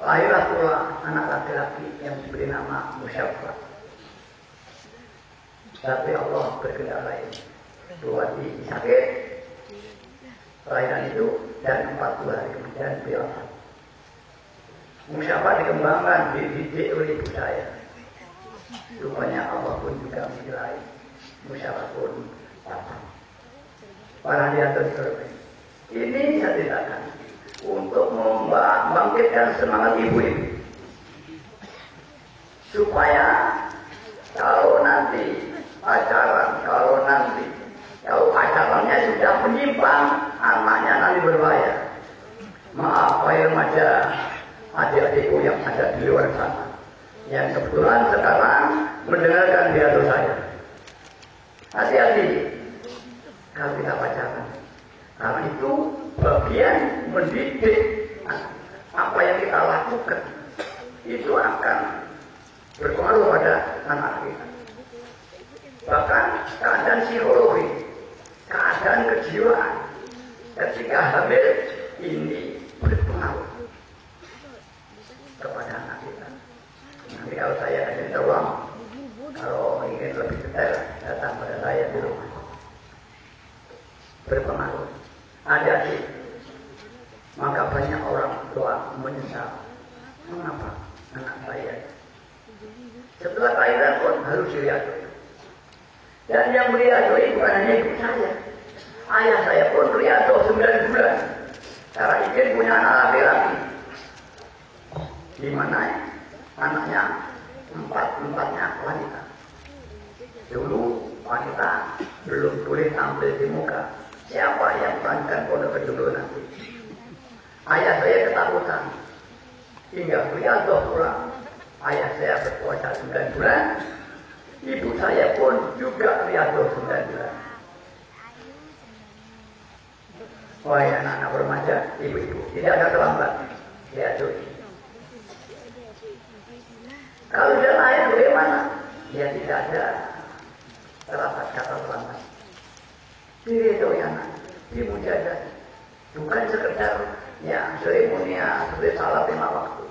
Lahirlah pula anak laki-laki yang diberi nama Musyaffa. Tapi Allah berkehendak lain. Buat sakit kelahiran itu dan 40 hari kemudian beliau wafat. Musyaffa dikembangkan, dididik oleh ibu saya. Rupanya Allah pun juga menilai Musyaffa pun wafat. Para diatur ini saya ceritakan untuk membangkitkan semangat ibu-ibu supaya kalau nanti pacarannya sudah menyimpang, anaknya nanti berbahaya. Maaf, wahai remaja, adik-adikku yang ada di luar sana, yang kebetulan sekarang mendengarkan dialog saya. Hati-hati kalau kita pacaran, karena itu bagian mendidik apa yang kita lakukan itu akan berpengaruh pada anak kita. Bahkan keadaan psikologi, keadaan kejiwaan ketika hamil ini berpengaruh kepada anak kita. Nanti kalau saya ada uang, kalau ingin lebih detail datang pada saya di rumah. Berpengaruh. Ada sih. Maka banyak orang tua menyesal. Mengapa anak saya setelah kelahiran pun harus dilihat. Dan yang meriadoi bukan hanya ibu saya. Ayah saya pun meriado 9 bulan. Cara ingin punya anak laki-laki. Di mana anaknya empatnya wanita. Dulu wanita belum boleh tampil di muka. Siapa yang melanjutkan pondok kedua nanti? Ayah saya ketakutan. Hingga beriado pulang. Ayah saya berpuasa 9 bulan. Ibu saya pun juga riado 9 bulan. Wahai anak-anak remaja, ibu-ibu, tidak ada terlambat. Riado ini. Kalau dia lahir bagaimana? Ya tidak ada terdapat kata selamat. Diri itu yang dimujadah, bukan sekedar ya seremonial seperti salat 5 waktu.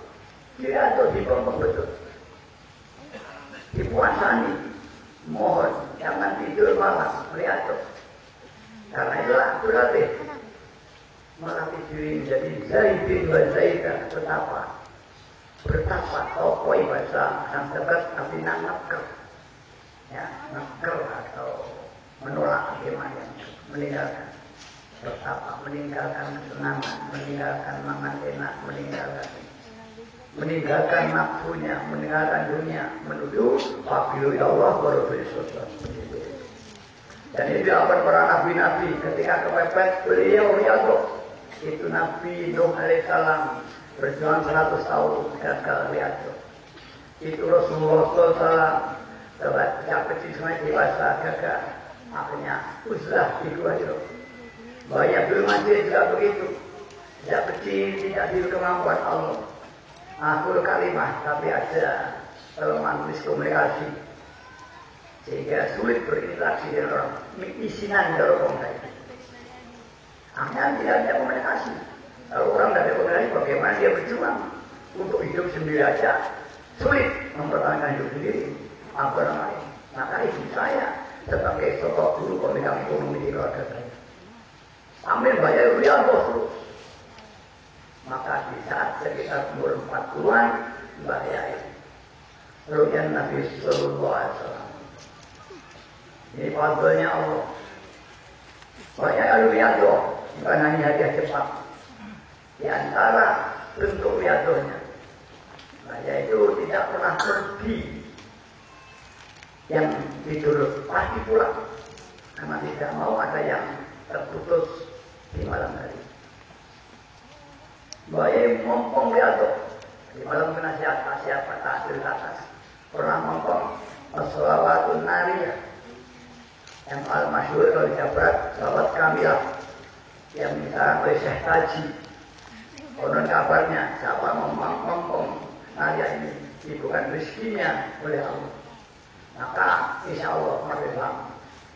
Dia itu dipompong betul, dipuasani, mohon jangan tidur malam, lihat tuh. Karena itulah berlatih melatih diri menjadi zaidin wa zaidah, betapa tokoi bahasa yang dekat tapi naker, ya naker atau menolak bagaimana yang meninggalkan, betapa meninggalkan kesenangan, meninggalkan mangan enak, meninggalkan nafsunya, meninggalkan dunia, menuju wabilu ya Allah baru Rasulullah. Dan itu apa para nabi-nabi ketika kepepet beliau lihat itu Nabi Nuh alaihissalam berjuang 100 tahun gagal lihat. Itu Rasulullah SAW sejak kecil sampai dewasa gagal, akhirnya uzlah itu aja. Banyak belum mati juga begitu, sejak kecil tidak di kemampuan Allah. Akhir kalimah tapi ada kelemahan miskomunikasi sehingga sulit berinteraksi dengan orang, isinan dari orang lain. Akhirnya tidak ada komunikasi. Kalau orang tidak ada komunikasi, bagaimana dia berjuang untuk hidup sendiri aja sulit mempertahankan hidup sendiri. Apa orang lain? Maka ibu saya sebagai sosok guru pemegang ekonomi di keluarga saya, ambil bayar rial bos terus. Maka di saat sekitar umur 40-an bahaya ru'yan Nabi Sallallahu Alaihi Wasallam. Ini fadlnya Allah. Banyak riado, bukan hanya hadiah cepat. Di antara bentuk riadonya, yaitu tidak pernah pergi yang tidur pasti pulang, karena tidak mau ada yang terputus di malam hari. Baik mompong riado di malam penasihat siapa tak atas pernah mompong as-salawatun nariyah yang al-masyhur kalau di Jawa Barat salawat kamilah yang minta oleh Syekh Taji. Konon kabarnya siapa mompong nariyah ini diberikan rezekinya oleh Allah, maka insya Allah umat Islam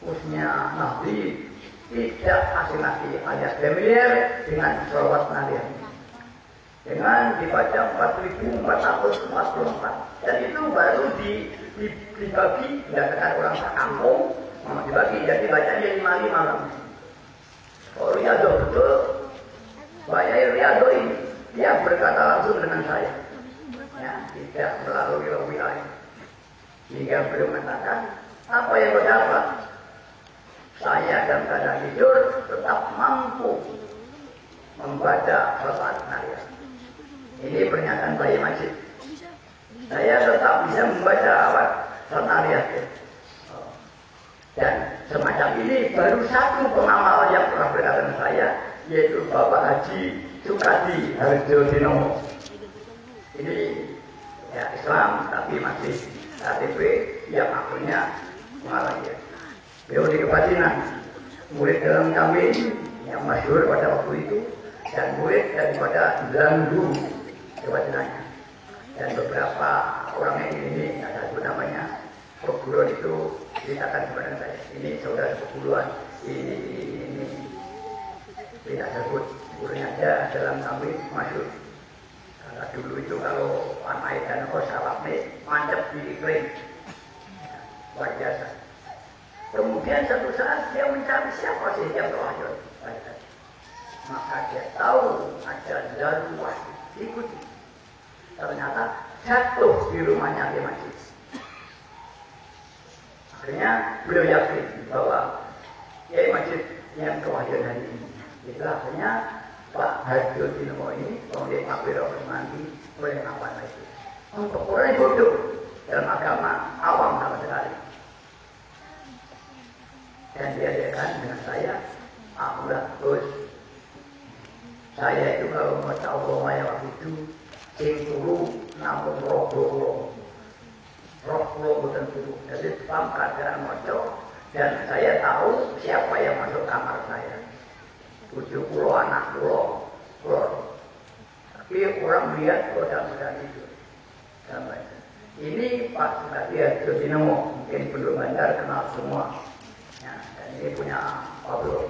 khususnya Nabi tidak asing lagi alias familiar dengan salawat nariyah dengan dibaca 4.444 dan itu baru dibagi berdasarkan orang sekampung dibagi jadi bacanya 5 malam. Kalau riado betul banyak riado ini dia berkata langsung dengan saya ya, tidak melalui lobby lain hingga beliau mengatakan apa yang berdapat saya dalam keadaan tidur tetap mampu membaca salawat nariyah. Ini pernyataan Bayi Majid. Saya tetap bisa membaca salawat nariyah. Dan semacam ini baru satu pengamal yang pernah berkata dengan saya, yaitu Bapak Haji Sukadi Harjodinomo. Ini ya Islam tapi masih KTP yang akhirnya Malaysia. Beliau di Kebatinan, murid dalam kami yang masyhur pada waktu itu, dan murid daripada Langgu Kebatinannya. Dan beberapa orang yang ini ada satu namanya Perguruan itu ceritakan kepada saya. Ini saudara perguruan ini tidak sebut gurunya aja dalam kami masyhur. Karena dulu itu kalau anak dan salapnya mancap di kering luar biasa. Kemudian satu saat dia mencari siapa sih yang terwajib. Maka dia tahu ada darurat ikuti. Ternyata jatuh di rumahnya di masjid. Akhirnya beliau yakin bahwa Kiai Majid yang kewajib hari ini. Itulah akhirnya Pak Harjodinomo ini kemudian Pak Wiro Permandi boleh apa lagi. Untuk orang yang bodoh dalam agama awam sama sekali. Dan diadakan dengan saya, akulah terus. Saya itu kalau mau tahu bahwa waktu itu sing turu namun roh bukan turu. Jadi dalam keadaan moco dan saya tahu siapa yang masuk kamar saya. 70 anak pulau. Tapi orang lihat kalau dalam keadaan itu. Ini Pak Sukadi Harjodinomo mungkin penduduk Banjar kenal semua. Ya, dan ini punya Pablo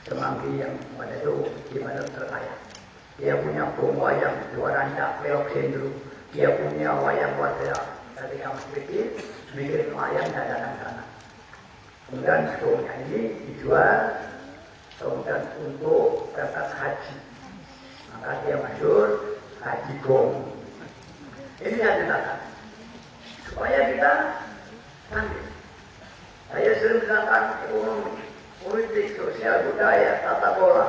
Semanggi yang pada itu di mana terkaya. Dia punya bom wayang dua rancak pelok sendru. Dia punya wayang warga ketika masih kecil bikin wayang dagangan sana. Kemudian bomnya ini dijual kemudian untuk berangkat haji. Maka dia masyhur Haji Gong. Ini yang dikatakan supaya kita ambil. Saya sering mengatakan ekonomi, politik, sosial, budaya, tata kelola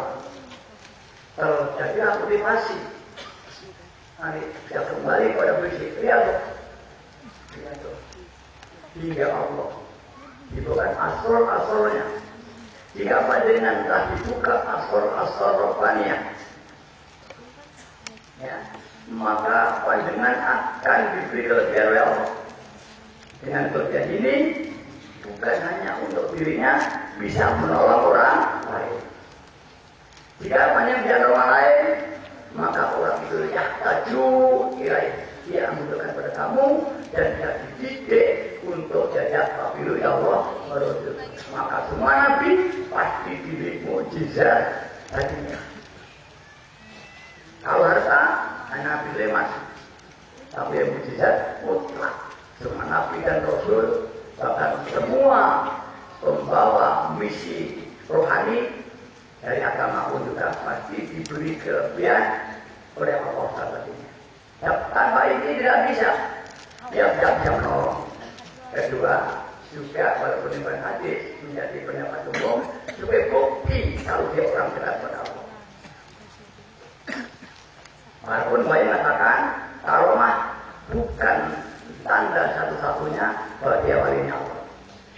terjadi aktivasi. Nanti bisa kembali pada prinsip riyadhah. Hingga Allah dibuka asor-asornya. Jika panjenengan telah dibuka asor-asor rohaniah, ya, maka panjenengan akan diberi kelebihan oleh Allah. Dengan kelebihan ini bukan hanya untuk dirinya, bisa menolong orang lain. Jika panjenengan bisa menolong orang lain, maka orang itu yahtaju ilaih. Dia membutuhkan pada kamu dan dia dididik untuk jadi kafiru ya Allah. Maka semua nabi pasti diberi mukjizat tadinya. Kalau harta, nabi lemas. Tapi yang mukjizat mutlak. Semua nabi dan rasul, bahkan semua pembawa misi rohani dari agama pun juga pasti diberi kelebihan oleh Allah tadinya. Tanpa ini tidak bisa. Dia tidak bisa menolong. Kedua, juga walaupun ini hadis menjadi pendapat umum, supaya bukti kalau dia orang dekat pada Allah. Walaupun banyak mengatakan karomah bukan tanda satu-satunya bahwa dia walinya Allah.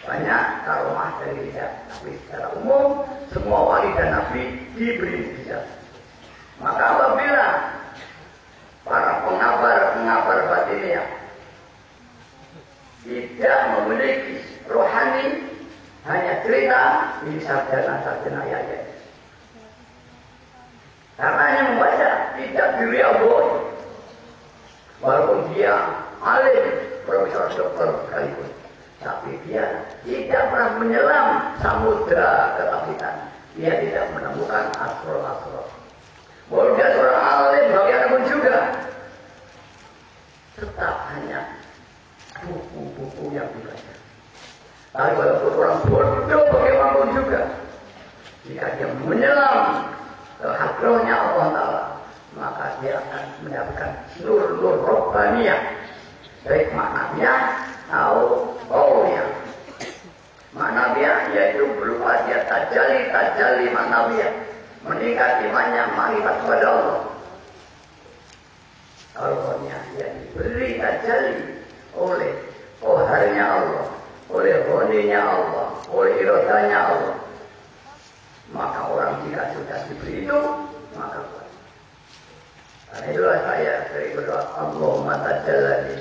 Banyak karomah dari dia, tapi secara umum semua wali dan nabi diberi mukjizat. Maka apabila para pengabar batiniah tidak memiliki rohani, hanya cerita, ini sarjana ayat. Karena yang membaca tidak diri Allah, walaupun dia alim, profesor, dokter sekalipun, tapi dia tidak pernah menyelam samudra ketakutan. Dia tidak menemukan asro-asro. Walaupun dia seorang alim, bagaimanapun juga, tetap hanya buku-buku yang dibaca. Tapi walaupun orang bodoh bagaimanapun juga, jika dia menyelam ke hadrohnya Allah Ta'ala, maka dia akan mendapatkan nur-nur rohbaniyah, baik maknanya atau baunya. Maknanya yaitu berupa dia tajali maknanya, meningkat imannya, makrifat kepada Allah. Allahnya yang diberi tajali oleh koharnya Allah, oleh honinya Allah, oleh iradanya Allah. Maka orang jika sudah diberi itu, maka kuat. Karena itulah saya sering berdoa, Allahumma tajallani.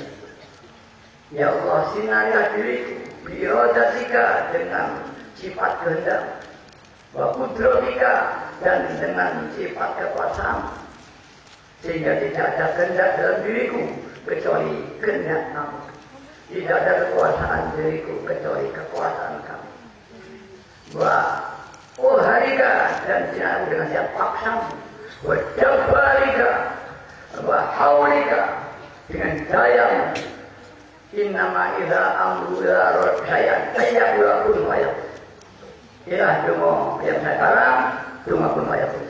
Ya Allah, sinarilah diriku, biiradatika, dengan sifat kehendak, wa kudratika, dan dengan sifat kekuasaan, sehingga tidak ada kehendak dalam diriku kecuali kehendak kamu, tidak ada kekuasaan diriku kecuali kekuasaan kamu. Wa harika, dan sinaku dengan siap paksamu, wa jabarika, wa haulika, dengan dayamu. Innama idza amru ila rabbaya ayyakul fayakun. Ilah cuma yang sekarang cuma pun fayakun.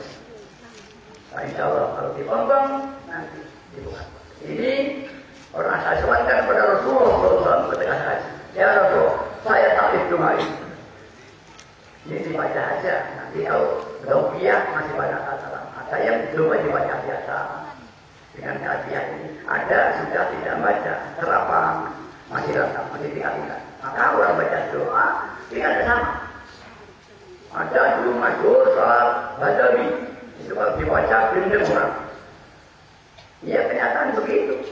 Insya Allah kalau dipompong nanti dibuka. Ini orang saya sewankan kepada Rasulullah SAW ketika haji. Ya Rasulullah, saya takif cuma ini. Ini dibaca aja. Nanti kalau Rupiah masih banyak kata. Ada yang cuma dibaca biasa. Dengan kajian ini ada sudah tidak baca terapang, masih lengkap, masih tinggal. Maka orang baca doa tidak sama. Ada dulu masyhur salat Badawi, itu kalau dibaca gendeng orang. Ya kenyataan begitu.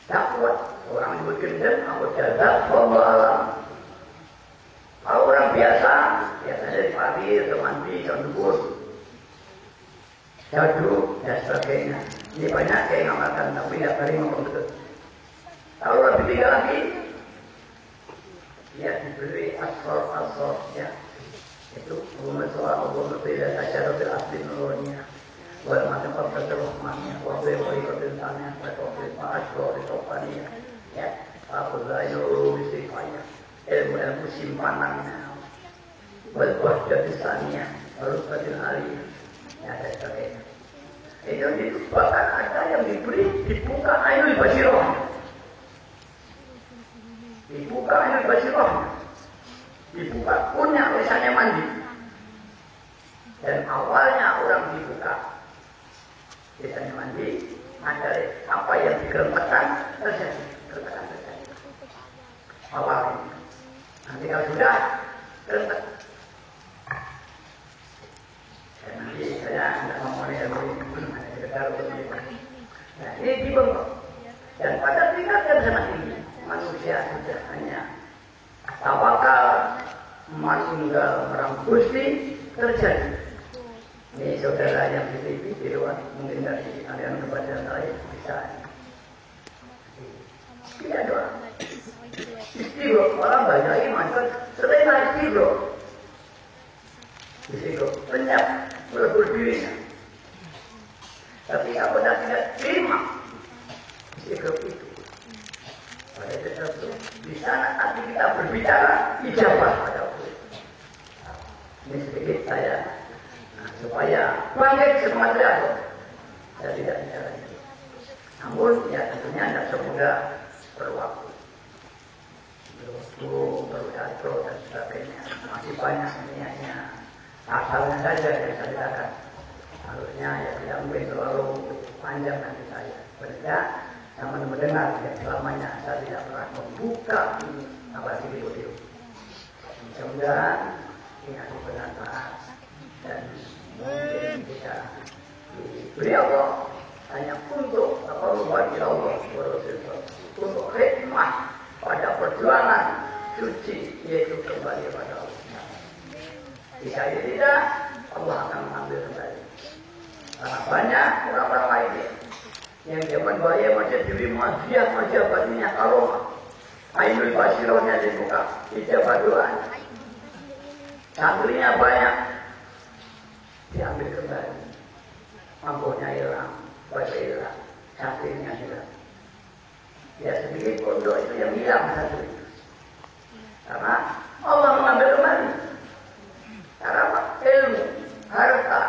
Tak kuat orang nyebut gendeng, aku jaga Allah alam. Kalau orang biasa biasanya di pagi, mandi, duduk, jaduk dan sebagainya. Ini banyak yang ngamalkan, tapi tidak sering ngomong betul. Kalau lebih tinggal lagi, dia diberi asor ya, itu umur beda saja robil asli nurunnya, wal macam perterusnya, waktu koordinatnya, waktu asor ditopania, ya, apa lain urus sifatnya, ilmu simpanannya, wal jadi sananya, harus pada hari, ya ada sebagainya. Itu bahkan ada yang diberi dibuka ainul basiroh. Dibuka ainul basiroh, dibuka punya lisannya mandi, dan awalnya orang dibuka lisannya mandi, ada apa yang digerentakan terjadi, gerentakan terjadi awalnya. Nanti kalau sudah gerentak, nanti saya tidak mau ngomongin sekedar untuk menikmati. Nah ini dibengkok, dan pada tingkat yang sangat tinggi. Manusia sudah hanya tawakal manunggal merang Gusti terjadi. Ini saudara yang di TV di luar mungkin dari aliran kepada saya bisa. Tidak doa. Istighfar orang banyak iman kan sering istighfar. Istighfar lenyap melebur dirinya. Tapi apabila tidak terima istighfar itu. Pada sesuatu di sana hati kita berbicara ijabah pada Allah. Ini sedikit saya supaya bangkit semangat Allah. Saya tidak bicara itu. Namun ya tentunya tidak semudah berwaktu. Perlu jatuh dan sebagainya. Masih banyak niatnya. Asalnya saja yang saya katakan. Harusnya ya tidak mungkin terlalu panjang nanti saya. Berbeda. Namun mendengar yang selamanya saya tidak pernah membuka ini apalagi video. Mudah-mudahan ini ada bermanfaat dan mungkin bisa diberi Allah hanya untuk bagi Allah untuk khidmat pada perjuangan suci yaitu kembali pada Allah. Jika tidak, Allah akan mengambil kembali. Karena banyak orang-orang lainnya yang zaman bahaya macam diri majiah batinnya karomah ainul basirohnya dibuka ijabah doa santrinya banyak diambil kembali mampunya hilang baca hilang santrinya hilang ya sedikit pondok itu yang hilang satu itu karena Allah mengambil kembali karena apa? Ilmu harta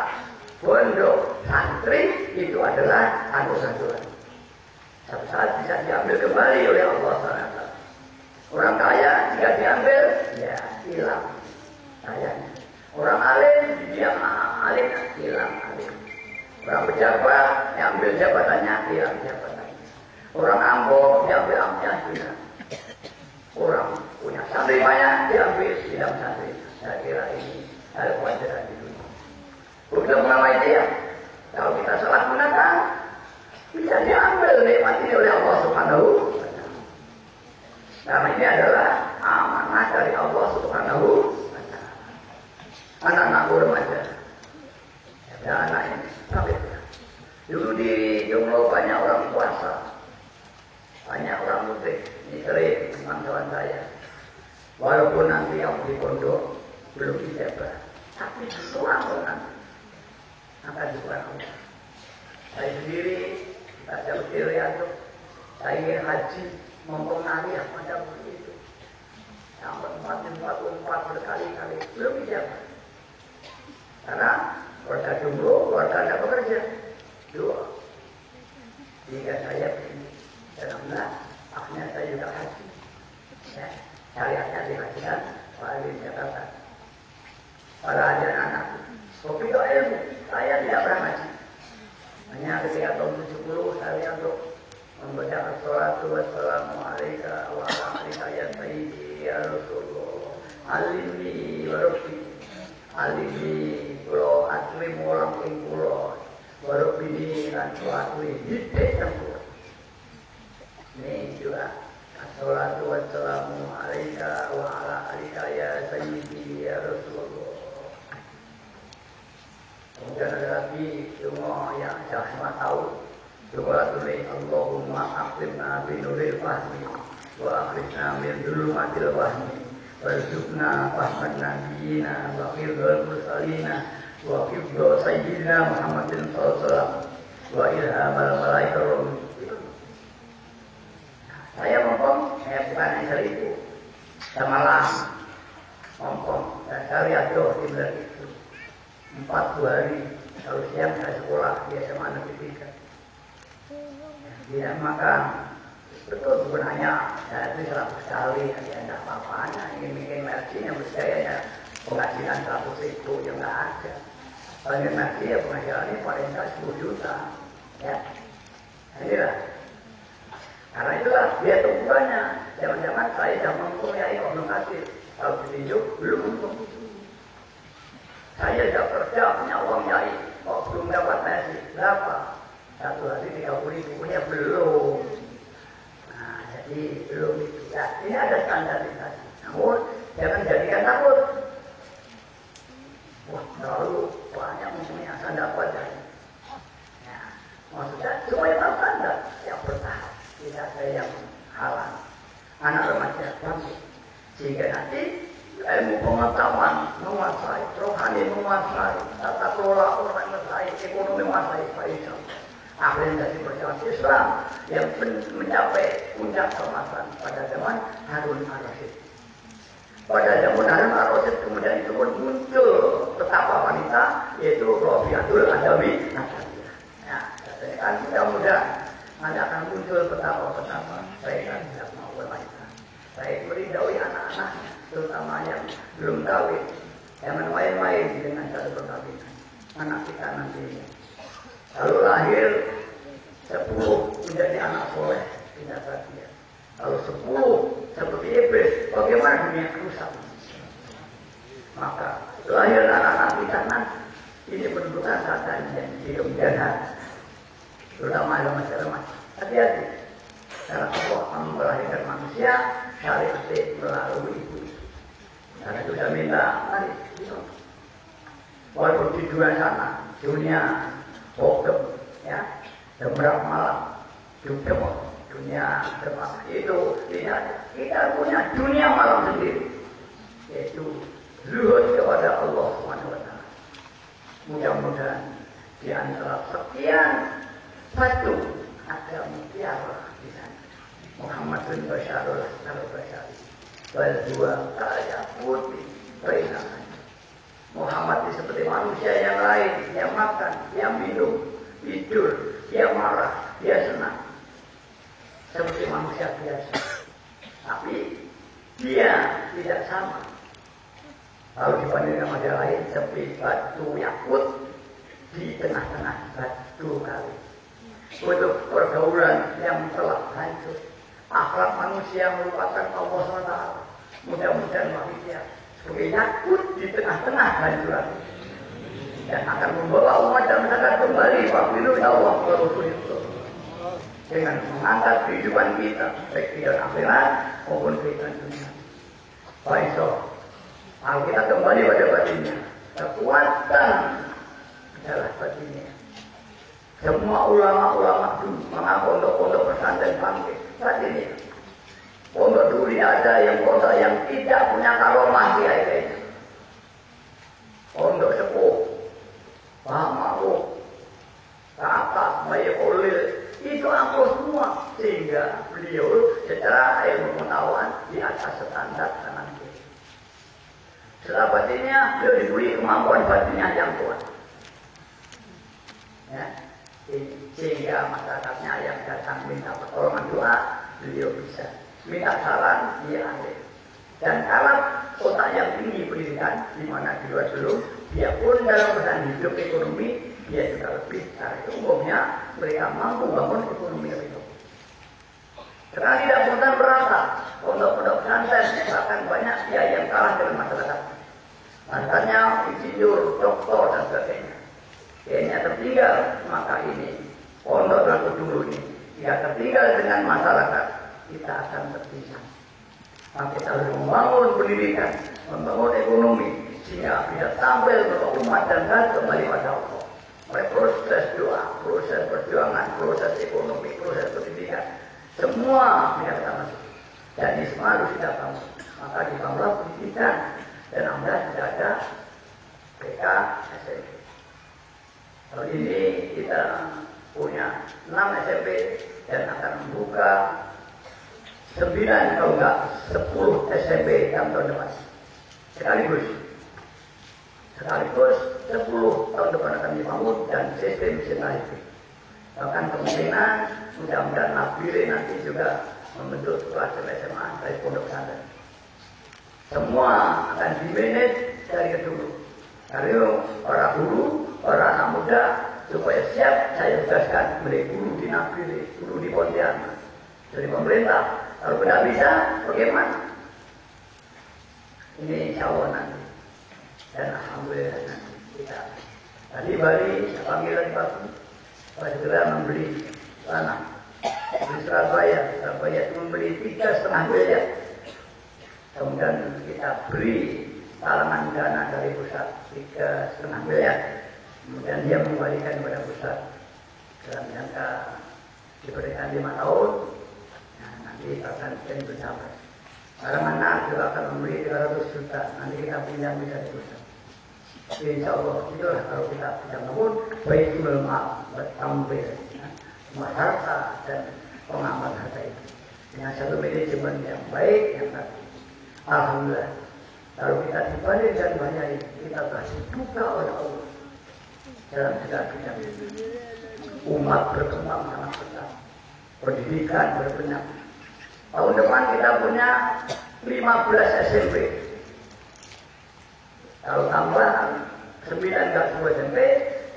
pondok santri itu adalah anugerah. Satu saat bisa diambil kembali oleh Allah SWT. Orang kaya jika diambil, ya hilang kayanya. Orang alim, dia alim, hilang alim. Orang pejabat, diambil jabatannya, hilang jabatannya. Orang ambo, diambil amnya, hilang. Orang punya santri banyak, diambil hilang santri. Saya kira ini hal wajar di dunia. Bukan mengamai dia. Kalau kita salah gunakan, bisa diambil nikmat ini oleh Allah Subhanahu wa Ta'ala. Karena ini adalah amanah dari Allah Subhanahu wa Ta'ala. Anak-anakku remaja, ada anak ini, tapi dulu di Jonglo banyak orang puasa, banyak orang mudik. Ini sering teman-teman saya. Walaupun nanti yang di pondok belum dijabah, tapi sesuatu nanti akan dibuat Allah. Saya sendiri, saya kecil ya tuh, saya ingin haji mempengaruhi pada begitu. Sampai 44 berkali-kali belum dijawab. Karena keluarga jomblo, keluarga tidak bekerja. Dua. Jika saya begini, alhamdulillah, akhirnya saya juga haji. Ya, syariatnya dihajikan, Pak Alim Jakarta. Para ajar anak. Kopi itu ilmu, saya tidak pernah ngaji. Hanya ketika tahun 70 saya untuk membaca as-salatu wassalamu alaika wa ala alika ya sayyidi ya Rasulullah. Alimni wa rabbi. Alimni kula asli mulang ing kula. Wa rabbi lan asli hidup sempurna. Ini juga as-salatu wassalamu alaika wa ala alika ya sayyidi ya Rasulullah. Kemudian ada lagi semua yang saya semua tahu. Coba tulis Allahumma aqlimna binuril fahmi wa akhrijna min dhulumatil wahmi warzuqna fahman nabiyina wa khirul mursalina wa hibdu sayyidina Muhammadin sallallahu alaihi wasallam wa ilhamal malaikah. Saya ngomong, saya bukan yang seribu semalam ngomong dan saya lihat di bulan itu 4 hari kalau siang saya sekolah dia SMA Negeri 3 dia makan betul sebenarnya saya itu 100 kali dia tidak apa-apanya ingin bikin mercy yang berjayanya penghasilan 100 ribu yang nggak ada paling mercy ya penghasilannya paling nggak 10 juta ya inilah karena itulah dia tumbuhannya jangan-jangan saya sudah mempunyai kok belum hasil kalau ditunjuk belum untung saya sudah kerja punya uang nyai kok belum dapat mercy berapa 1 hari 30.000 punya belum. Nah, jadi belum itu. Ya, ini ada standarisasi. Namun jangan jadikan takut. Wah, terlalu banyak mempunyai standar wajah. Ya, maksudnya semuanya tahu standar yang bertahap. Tidak ada yang halang. Anak remaja bangkit. Sehingga nanti ilmu pengetahuan menguasai, rohani menguasai, tata kelola orang menguasai, ekonomi menguasai, insya Allah. Akhirnya dari perjuangan Islam yang mencapai puncak keemasan pada zaman Harun al-Rasyid. Pada zaman Harun al-Rasyid kemudian itu pun muncul betapa wanita yaitu Rabi'atul Adawi Nasabiyah. Ya, katanya kan mudah-mudahan nanti akan muncul betapa-betapa saya tidak mau wanita. Saya merindui anak-anaknya, terutama yang belum kawin, jangan main-main dengan cara perkawinan. Anak kita nanti kalau lahir 10 menjadi anak soleh tidak bahagia. Kalau 10 seperti iblis, bagaimana dunia rusak? Maka lahir anak-anak kita nanti ini menunjukkan keadaan yang hidup jahat, terutama remaja-remaja. Hati-hati. Karena Allah melahirkan manusia syariat melalui ibu. Karena sudah minta, mari walaupun di dunia Bogem, ya, jam malam, juga dunia demak itu tidak. Kita punya dunia malam sendiri, yaitu zuhud kepada Allah SWT. Mudah-mudahan di antara sekian satu ada mutiara di sana. Muhammad bin Basharul al-Bashari, berdua kaya putih, reina. Muhammad itu seperti manusia yang lain, dia makan, dia minum, tidur, dia marah, dia senang. Seperti manusia biasa. Tapi dia tidak sama. Kalau dibandingkan manusia lain, seperti batu yakut di tengah-tengah batu kali. Untuk pergaulan yang telah hancur. Akhlak manusia merupakan Allah SWT. Mudah-mudahan manusia sebagai yakut di tengah-tengah hancuran dan akan membawa umat dan masyarakat kembali wabilu ya Allah dengan mengangkat kehidupan kita baik kehidupan akhirat maupun kehidupan dunia. Baik kalau kita kembali pada batinnya, kekuatan adalah batinnya. Semua ulama-ulama dulu mengapa pondok-pondok pesantren bangkit batinnya. Pondok dulu ada yang pondok yang tidak punya karomah kiai-kiainya. Pondok sepuh, Pak Ma'ruf, Kakak, Bayi Kolil, itu aku semua. Sehingga beliau secara ilmu pengetahuan di atas standar kanan kiri. Setelah batinnya, beliau diberi kemampuan batinnya yang kuat. Ya, sehingga masyarakatnya yang datang minta pertolongan doa, beliau bisa. Minta saran, dia ambil. Dan kalau otak yang tinggi pendidikan, di mana di luar dulu, dia pun dalam bertahan hidup ekonomi, dia juga lebih. Karena umumnya mereka mampu bangun ekonomi lebih baik. Sekarang tidak pernah berasa, pondok-pondok pesantren bahkan banyak dia yang kalah dengan masyarakat. Makanya insinyur, doktor dan sebagainya. Kayaknya tertinggal, maka ini pondok dan dulu ini, dia tertinggal dengan masyarakat. Kita akan terpisah. Maka kita harus membangun pendidikan, membangun ekonomi, sehingga bisa tampil untuk umat dan rakyat kembali pada Allah. Oleh proses doa, proses perjuangan, proses ekonomi, proses pendidikan, semua bisa kita masuk. Dan ini semua harus kita bangun. Maka di bawah pendidikan dan 16 tidak ada BK SMP. Tahun ini kita punya 6 SMP dan akan membuka 9 kalau enggak 10 SMP dalam tahun depan. Sekaligus 10 tahun depan akan dibangun dan sistem sinalitik. Bahkan kemungkinan mudah-mudahan Nabire nanti juga membentuk kelas SMA dari pondok pesantren. Semua akan dimanage dari kedulu. Karena para guru, para anak muda supaya siap saya tugaskan menjadi guru di Nabire, guru di Pontianak. Dari pemerintah, kalau tidak bisa, bagaimana? Ini insya Allah nanti. Dan alhamdulillah nanti kita. Tadi Bali, saya panggil lagi Batu. Saya segera membeli tanah di Surabaya. Surabaya itu membeli 3,5 miliar. Kemudian kita beri talangan dana dari pusat 3,5 miliar. Kemudian dia mengembalikan kepada pusat dalam jangka diberikan 5 tahun. Nah, nanti akan jadi bersama. Orang anak juga akan memberi 300 juta. Nanti kita pinjam bisa di pusat. Insya Allah itulah kalau kita bisa bangun Baitul Mal bertampil masyarakat dan pengamat harta itu dengan satu manajemen yang baik yang tadi. Alhamdulillah kalau kita dibanding dan banyak ini kita kasih buka oleh Allah dalam segala bidang umat berkembang sangat besar, pendidikan berbenah. Tahun depan kita punya 15 SMP. Kalau tambah 9 enggak 2 SMP,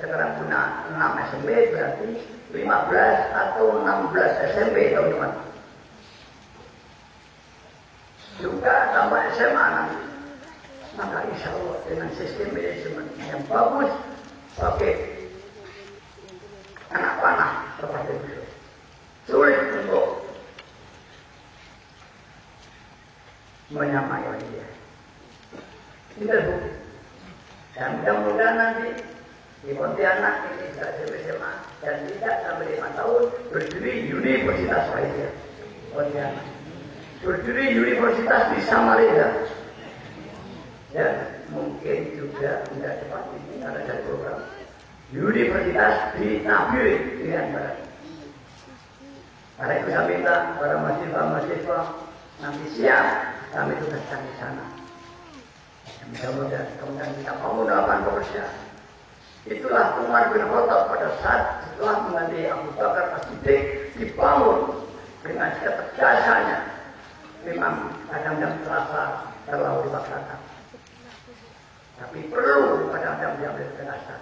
sekarang punya 6 SMP, berarti 15 atau 16 SMP tahun depan. Juga tambah SMA nanti. Maka insya Allah dengan sistem manajemen yang bagus, pakai anak panah seperti itu. Sulit untuk menyamai dia. Tidak bukti. Dan mudah-mudahan nanti di Pontianak ini sudah SMA dan tidak sampai 5 tahun berdiri Universitas Malaysia. Pontianak berdiri Universitas di Samarinda. Dan mungkin juga tidak cepat ini ada satu program Universitas di Nabire dengan Barat. Karena itu saya minta para mahasiswa nanti siap kami tugaskan di sana. Mudah-mudahan kemudian kita bangun lapangan pekerjaan. Itulah Umar bin Khattab pada saat setelah mengganti Abu Bakar As-Siddiq dibangun dengan ketegasannya. Memang kadang-kadang terasa terlalu dipaksakan. Tapi perlu kadang-kadang diambil ketegasan.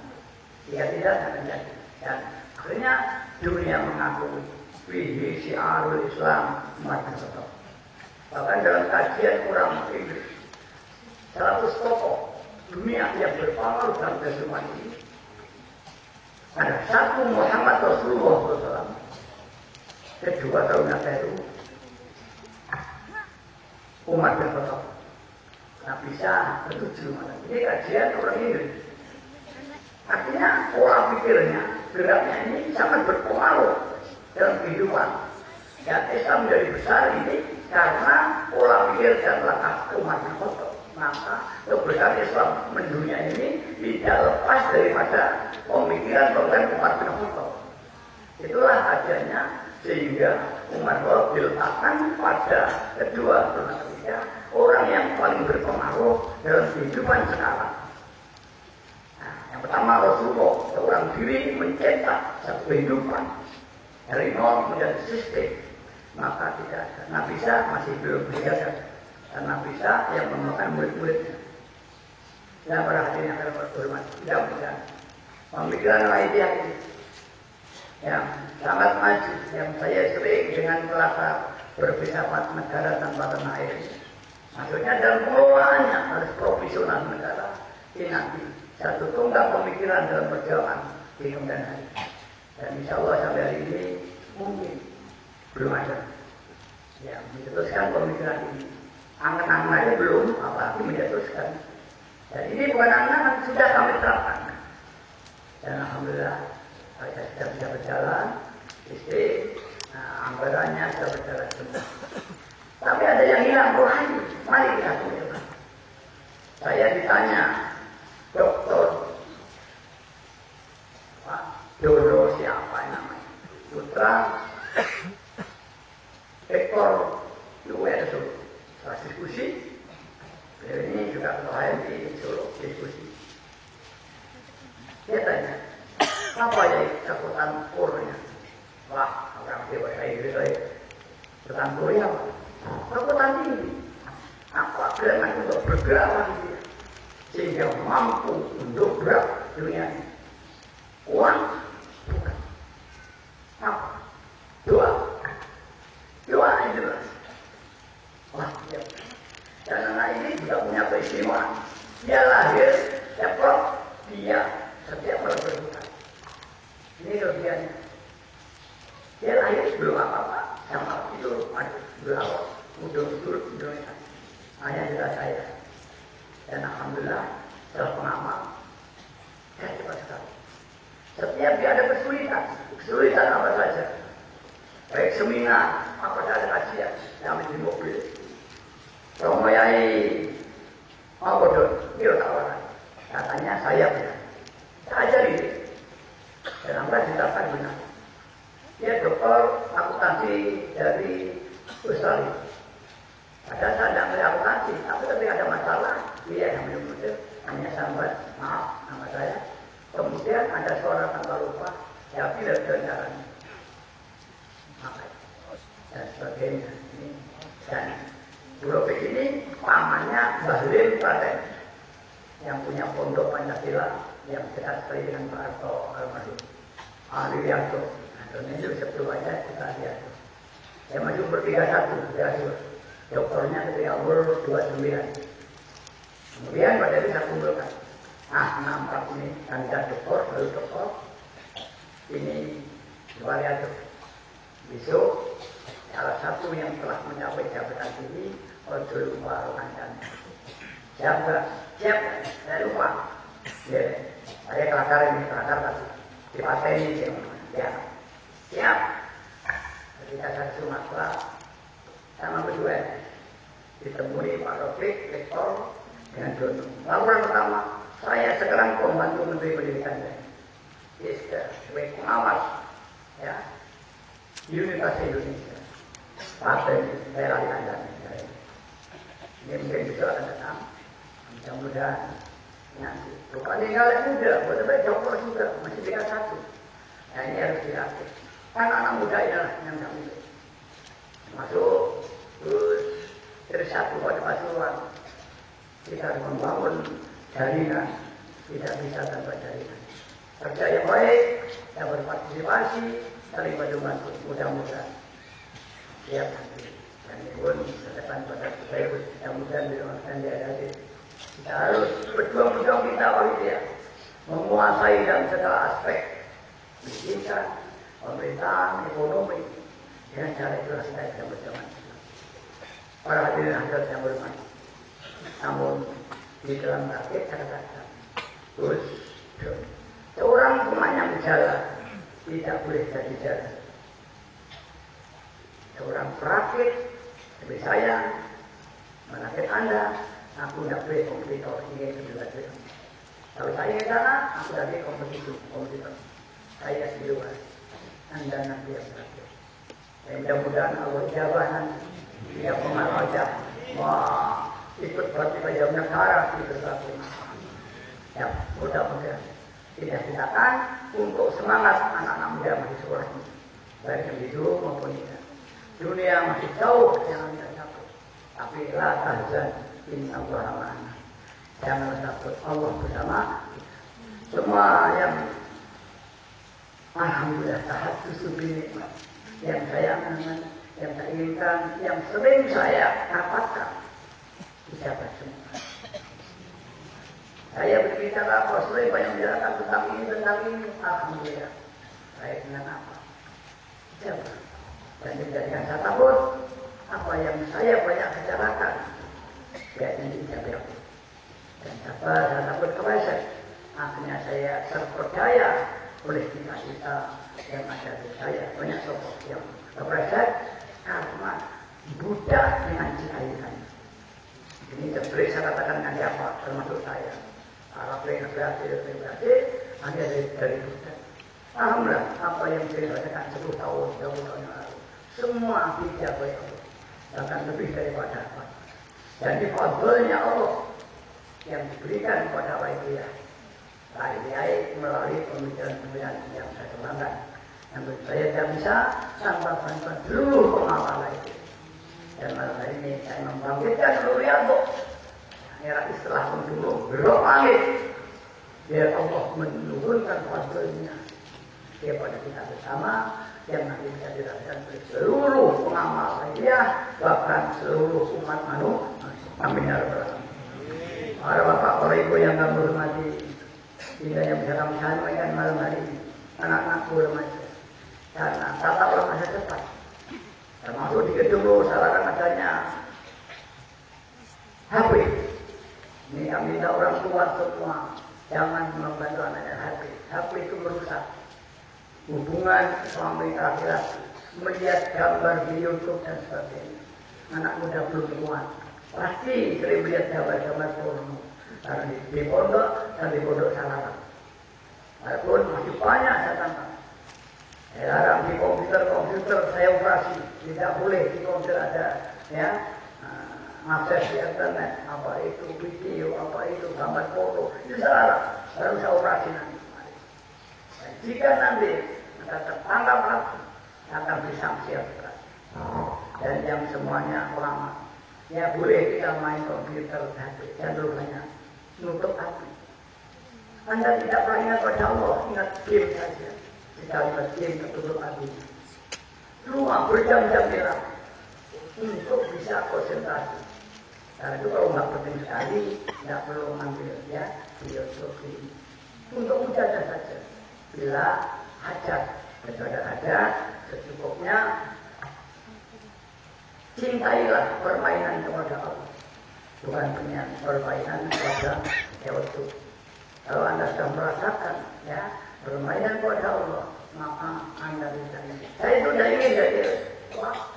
Jika tidak akan jadi. Dan akhirnya dunia mengakui fihi syiarul Islam Umar bin Khattab. Bahkan dalam kajian orang Inggris 100 tokoh dunia yang berpengaruh dalam kehidupan ini ada satu Muhammad Rasulullah SAW, kedua tahunnya itu Umar bin Khattab. Nah bisa bertujuh mana? Ini kajian orang Inggris. Artinya pola pikirnya, geraknya ini sangat berpengaruh dalam kehidupan. Dan Islam menjadi besar ini karena pola pikir dan langkah Umar bin Khattab. Maka kebesaran Islam mendunia ini tidak lepas daripada pemikiran Umar bin Khattab. Itulah adanya sehingga Umar bin Khattab diletakkan pada kedua ketiga orang yang paling berpengaruh dalam kehidupan sekarang. Nah, yang pertama Rasulullah seorang diri mencetak satu kehidupan dari nol menjadi sistem. Maka tidak ada. Nabi Isa masih belum berjaya. Karena bisa yang memakan murid-muridnya. Dan para hadirin yang akan berhormat, mudah-mudahan pemikiran Laidiyah ini yang sangat maju, yang saya sering dengan kelakar berfilsafat negara tanpa tanah air. Maksudnya dalam pengelolaannya harus profesional negara. Ini nanti satu tonggak pemikiran dalam perjalanan di kemudian hari. Dan insya Allah sampai hari ini mungkin belum ada yang mencetuskan pemikiran ini. Angan-angan belum, apalagi menjatuhkan. Dan ini bukan angan-angan, sudah kami terapkan. Dan alhamdulillah, saya sudah bisa berjalan, istri, anggarannya sudah berjalan semua. Tapi ada yang hilang rohani. Mari kita tunjukkan. Saya ditanya, Dokter Pak Dodo siapa namanya? Putra Ekor UR Solo. Setelah diskusi, ini juga ketua di Solo diskusi. Dia tanya, apa ya kekuatan kurnya? Wah, orang dia kayak gitu ya. Kekuatan kurnya apa? Kekuatan tinggi. Apa gerangan untuk bergerak lagi sehingga mampu mendobrak dunia ini. Uang bukan. Apa? Doa. Doa yang jelas. Wah, ya. Dan anak ini juga punya keistimewaan. Dia lahir, ceplok, dia setiap malam berbuka. Ini kelebihannya. Dia lahir belum apa-apa. Sama itu ada berawal. Mudah-mudahan Indonesia. Hanya juga saya. Dan alhamdulillah setelah pengamal saya cepat sekali. Setiap dia ada kesulitan apa saja. Baik seminar, apa saja ada kajian, kami di mobil. Romo Yai, apa dong? Dia tawaran. Katanya saya benar. Saya ajari dia. Dan Allah diterapkan benar. Dia dokter akuntansi dari Australia. Ada saya tidak boleh akuntansi, tapi ketika ada masalah, dia yang menyebut hanya sambat, maaf nama saya. Kemudian ada suara tanpa lupa, ya pilih jalan-jalannya. Dan sebagainya. Dan Pulau ini pamannya Bahlil Praten yang punya pondok Pancasila yang dekat sekali dengan Pak Harto almarhum Ali Wiarto. Dan itu sebelum aja kita lihat. Saya maju ber-31 dokternya ketika umur 29. Kemudian pada itu saya kumpulkan. Nampak ini kandidat dokter, baru dokter. Ini Waliatur. Besok salah satu yang telah mencapai jabatan ini ojo lupa lancarnya. Siap, saya lupa. Ya, saya kelakar tadi. Di partai ini ya. Siap. Ketika saya ke Sumatera sama berdua ditemui Pak Rofik, Rektor dengan Dono. Laporan pertama, saya sekarang pembantu Menteri Pendidikan. Sebagai pengawas ya Universitas Indonesia. Partai saya lari anda. Ini mungkin bisa akan datang. Mudah-mudahan nanti. Bukan tinggal yang muda, buat dokter juga masih tinggal satu. Nah ini harus dilatih. Anak-anak muda inilah yang kami masuk terus dari satu pada pasuruan. Kita harus membangun jaringan, tidak bisa tanpa jaringan. Kerja yang baik, yang berpartisipasi, saling bantu-bantu, mudah-mudahan. Siap nanti. Dan ini pun kedepan pada saya mudah-mudahan dilakukan di hadir. Kita harus berjuang-juang kita dia menguasai dalam segala aspek pendidikan, pemerintahan, ekonomi dengan cara itulah kita bisa berjalan. Para hadirin hadirat yang berhormat. Namun di dalam praktik saya katakan, terus seorang pemanjang jalan tidak boleh jadi jalan. Seorang perakit seperti saya merakit Anda, aku tidak boleh kompetitor ingin berjuang. Kalau saya ke sana, aku lagi kompetitor. Saya di luar, Anda nanti yang berakit. Dan mudah-mudahan Allah jawab nanti dia pengarajah, wah ikut berarti pada negara itu berarti. Ya, mudah-mudahan tidak silakan untuk semangat anak-anak muda masih sekolah ini, baik yang di dulu maupun tidak. Dunia masih jauh yang kita capai, tapi la tahzan innallaha ma'ana. Jangan takut, Allah bersama kita. Semua yang alhamdulillah tahadduts binikmat yang saya angan, yang saya inginkan, yang sering saya dapatkan dicapai semua. Saya berbicara sering banyak menjelaskan tentang ini, alhamdulillah. Saya dengan apa? Siapa? Dan menjadikan saya takut apa yang saya banyak bicarakan biasanya dicapai. Dan saya takut keleset. Akhirnya saya terpercaya oleh kita yang ada di saya. Banyak sosok yang keleset karena budak dengan cita-cita. Ini sebenarnya saya katakan dengan siapa, termasuk saya. Para pengen berhasil, hanya dari budak. Alhamdulillah, apa yang saya katakan 10 tahun, 20 tahun yang lalu, semua bijak oleh Allah. Bahkan lebih daripada apa. Dan di fadlnya Allah yang diberikan kepada Wahyuya. Wahyuya melalui pemikiran-pemikiran yang saya kembangkan. Yang saya tidak bisa tanpa bantuan seluruh pengawalan itu. Dan malam hari ini saya membangkitkan seluruh Allah. Era istilah untuk berdoa langit. Biar Allah menurunkan fadlnya kepada kita bersama. Yang nanti bisa dirasakan oleh seluruh pengamal Wahyuya, bahkan seluruh umat manusia. Amin ya rabbal alamin. Para bapak, para ibu yang kami hormati, hingga yang bisa kami sampaikan malam hari ini, anak-anakku remaja, karena tata ulang masa depan, termasuk di gedung salah adanya HP. Ini kami minta orang tua semua jangan membantu anaknya HP. HP itu merusak hubungan suami laki-laki, melihat gambar di YouTube dan sebagainya. Anak muda belum kuat, pasti sering melihat gambar-gambar porno. Karena di pondok dan di pondok salah. Walaupun masih banyak saya tambah. Saya larang di komputer saya operasi, tidak boleh di komputer ada ya akses di internet, apa itu video, apa itu gambar porno, itu salah. Baru saya operasi nanti. Dan jika nanti akan tertangkap lagi, akan disanksi. Dan yang semuanya ulama, ya boleh kita main komputer, dan rupanya nutup hati. Anda tidak pernah ingat pada Allah, ingat game saja. Sekali game tertutup hati. Rumah berjam-jam hilang untuk bisa konsentrasi. Karena itu kalau nggak penting sekali, nggak perlu mengambil ya filosofi. Untuk mujadah saja. Bila hajat, kepada hajat, secukupnya cintailah permainan kepada Allah. Bukan punya permainan kepada waktu. Kalau Anda sudah merasakan ya permainan kepada Allah, maka Anda bisa. Saya itu tidak ingin jadi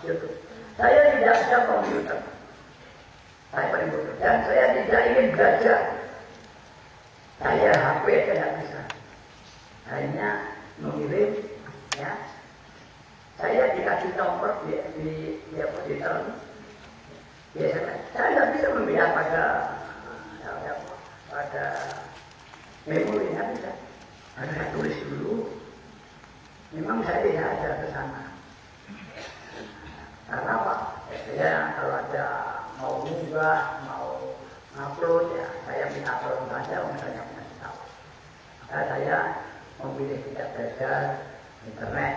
YouTube. Saya tidak bisa komputer. Saya paling bodoh. Dan saya tidak ingin belajar. Saya HP tidak bisa. Hanya mengirim ya. Saya dikasih nomor di telepon. Biasanya saya tidak bisa memilih pada memori, tidak bisa. Harus saya tulis dulu. Memang saya tidak ada ke sana. Karena apa? Saya kalau ada mau munggah, mau upload ya, saya minta tolong saja, misalnya mengasih tahu. Maka saya memilih tidak belajar internet.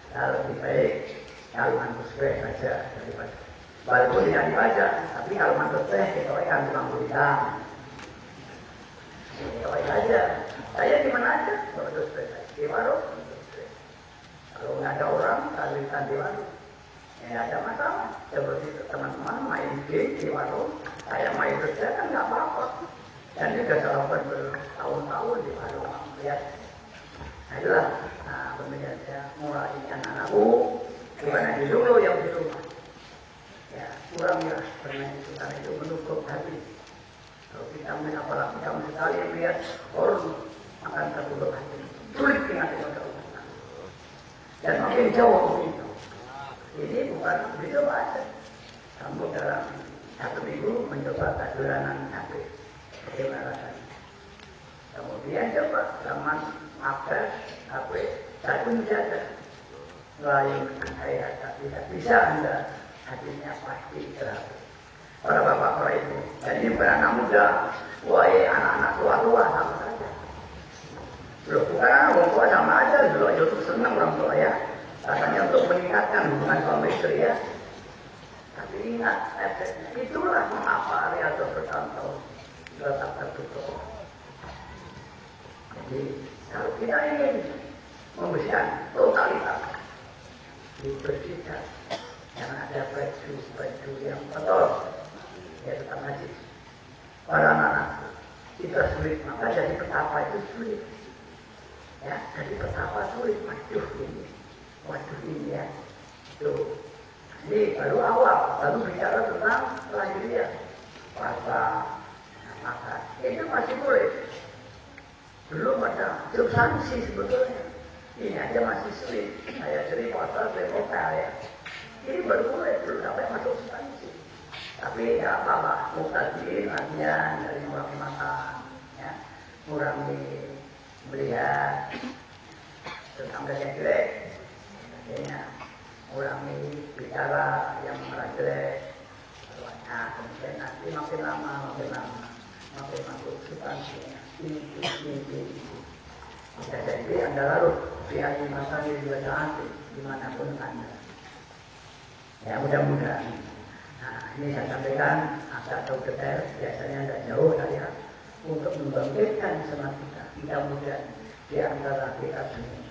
Lebih baik kalau mantus saja daripada. Walaupun tidak dibaca, tapi kalau mantus kita kan tukang hitam. Kita aja. Saya di mana aja, mantus di warung. Kalau nggak ada orang, kalian di warung. Ya ada masalah. Seperti itu teman-teman main game di warung, saya main kerja kan nggak apa-apa. Dan juga selama bertahun-tahun di warung, lihat. Nah itulah, kemudian saya mulai anak-anakku, gimana di dulu yang di rumah. Ya, kuranglah bermain itu, karena itu menutup hati. Kalau kita apalagi kamu sekali lihat orang akan tertutup hati. Sulit ingat kepada Allah. Dan makin jauh begitu. Ini bukan begitu aja. Kamu dalam 1 minggu mencoba kejalanan hati. Bagaimana rasanya? Kemudian coba zaman akses HP satu menjaga. Lain saya tidak bisa Anda hatinya pasti terhapus. Para bapak, para ibu, dan ini anak muda, wahai anak-anak tua-tua sama saja. Loh, bukan anak tua sama aja, dulu YouTube senang orang tua ya. Rasanya untuk meningkatkan hubungan suami istri ya. Tapi ingat, efeknya itulah mengapa Riyadhah bertahun-tahun tetap tertutup. Jadi, kalau kita ingin membersihkan totalitas, dibersihkan. Yang ada baju yang betul, ya tetap najis. Para anak-anak, kita sulit, maka jadi petapa itu sulit. Ya, jadi petapa sulit. Waduh ini ya. Tuh, Ini baru awal, baru bicara tentang lahiriah, puasa, makan. Itu masih boleh. Belum ada substansi sebetulnya. Ini aja masih sulit. Saya sering puasa, saya lokal ya. Ini baru boleh, belum sampai masuk substansi. Tapi ya apa-apa, mutadin, latihan dari mengurangi makan, ya, mengurangi melihat, tentang yang jelek, akhirnya mengurangi bicara yang merasa jelek. Nah, kemudian nanti makin lama, makin masuk substansinya. Ini. Bisa jadi Anda larut di hari masa di dua saat dimanapun Anda. Ya mudah-mudahan. Nah, ini saya sampaikan agak tahu detail, biasanya tidak jauh saya untuk membangkitkan semangat kita. Mudah-mudahan di antara kita semua,